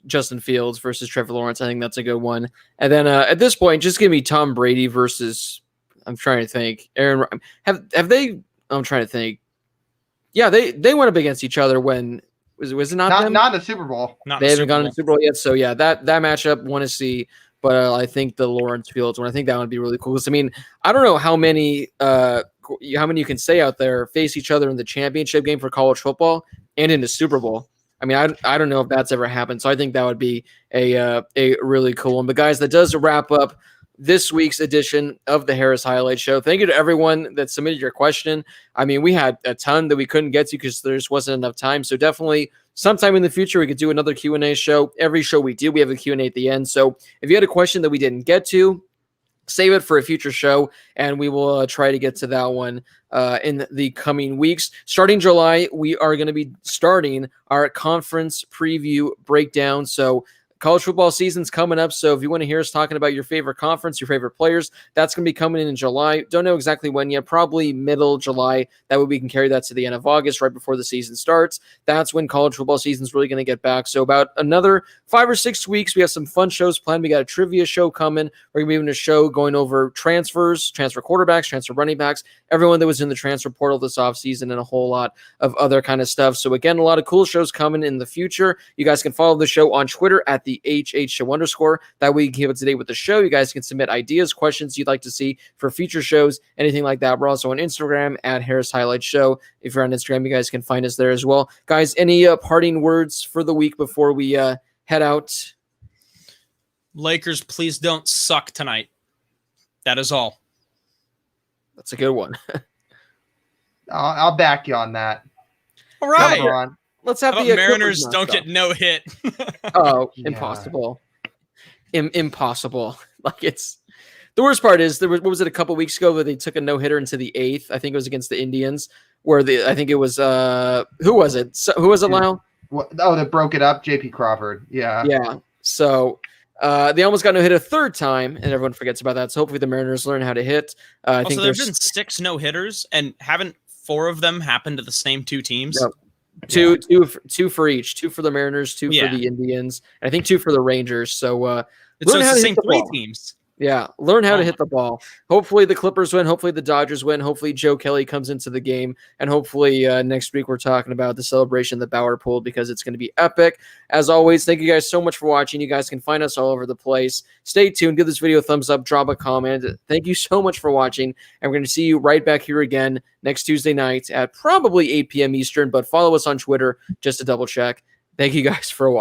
Speaker 6: Justin Fields versus Trevor Lawrence. I think that's a good one. And then at this point, just give me Tom Brady versus, I'm trying to think, Aaron. Have they? I'm trying to think. Yeah, they went up against each other when was it not them?
Speaker 7: Not in the Super Bowl.
Speaker 6: They haven't gone to the Super Bowl yet. So yeah, that matchup want to see. But I think the Lawrence Fields one, I think that would be really cool. Because I mean, I don't know how many you can say out there face each other in the championship game for college football and in the Super Bowl. I mean, I don't know if that's ever happened. So I think that would be a really cool one. But guys, that does wrap up this week's edition of the Harris Highlight Show. Thank you to everyone that submitted your question. I mean, we had a ton that we couldn't get to because there just wasn't enough time. So definitely sometime in the future, we could do another Q&A show. Every show we do, we have a Q&A at the end. So if you had a question that we didn't get to, save it for a future show, and we will try to get to that one in the coming weeks. Starting July, we are going to be starting our conference preview breakdown. So college football season's coming up, so if you want to hear us talking about your favorite conference, your favorite players, that's going to be coming in July. Don't know exactly when yet, probably middle July. That way we can carry that to the end of August, right before the season starts. That's when college football season's really going to get back. So about another 5 or 6 weeks, we have some fun shows planned. We got a trivia show coming. We're going to be doing a show going over transfers, transfer quarterbacks, transfer running backs, everyone that was in the transfer portal this offseason, and a whole lot of other kind of stuff. So again, a lot of cool shows coming in the future. You guys can follow the show on Twitter at the HH Show _. That way you can keep up to date with the show. You guys can submit ideas, questions you'd like to see for future shows, anything like that. We're also on Instagram at Harris Highlight Show. If you're on Instagram, you guys can find us there as well. Guys, any parting words for the week before we head out?
Speaker 5: Lakers, please don't suck tonight. That is all.
Speaker 6: That's a good one.
Speaker 7: I'll back you on that.
Speaker 5: All right.
Speaker 7: Come on.
Speaker 6: Let's have the
Speaker 5: Mariners don't get no hit.
Speaker 6: Oh,
Speaker 7: Yeah.
Speaker 6: impossible. Impossible. Like, it's the worst part is what was it, a couple weeks ago, where they took a no-hitter into the 8th? I think it was against the Indians, where I think it was who was it? Who was it, Lyle?
Speaker 7: They broke it up. JP Crawford. Yeah.
Speaker 6: Yeah. So they almost got no hit a third time, and everyone forgets about that. So hopefully the Mariners learn how to hit. I think
Speaker 5: there's been 6 no hitters, and haven't 4 of them happened to the same 2 teams?
Speaker 6: Yep. Two for each. 2 for the Mariners, 2 for the Indians, and I think 2 for the Rangers. So
Speaker 5: it's the same 3 teams.
Speaker 6: Yeah, learn how to hit the ball. Hopefully the Clippers win. Hopefully the Dodgers win. Hopefully Joe Kelly comes into the game. And hopefully next week we're talking about the celebration that Bauer pulled, because it's going to be epic. As always, thank you guys so much for watching. You guys can find us all over the place. Stay tuned. Give this video a thumbs up. Drop a comment. Thank you so much for watching. And we're going to see you right back here again next Tuesday night at probably 8 p.m. Eastern. But follow us on Twitter just to double check. Thank you guys for watching.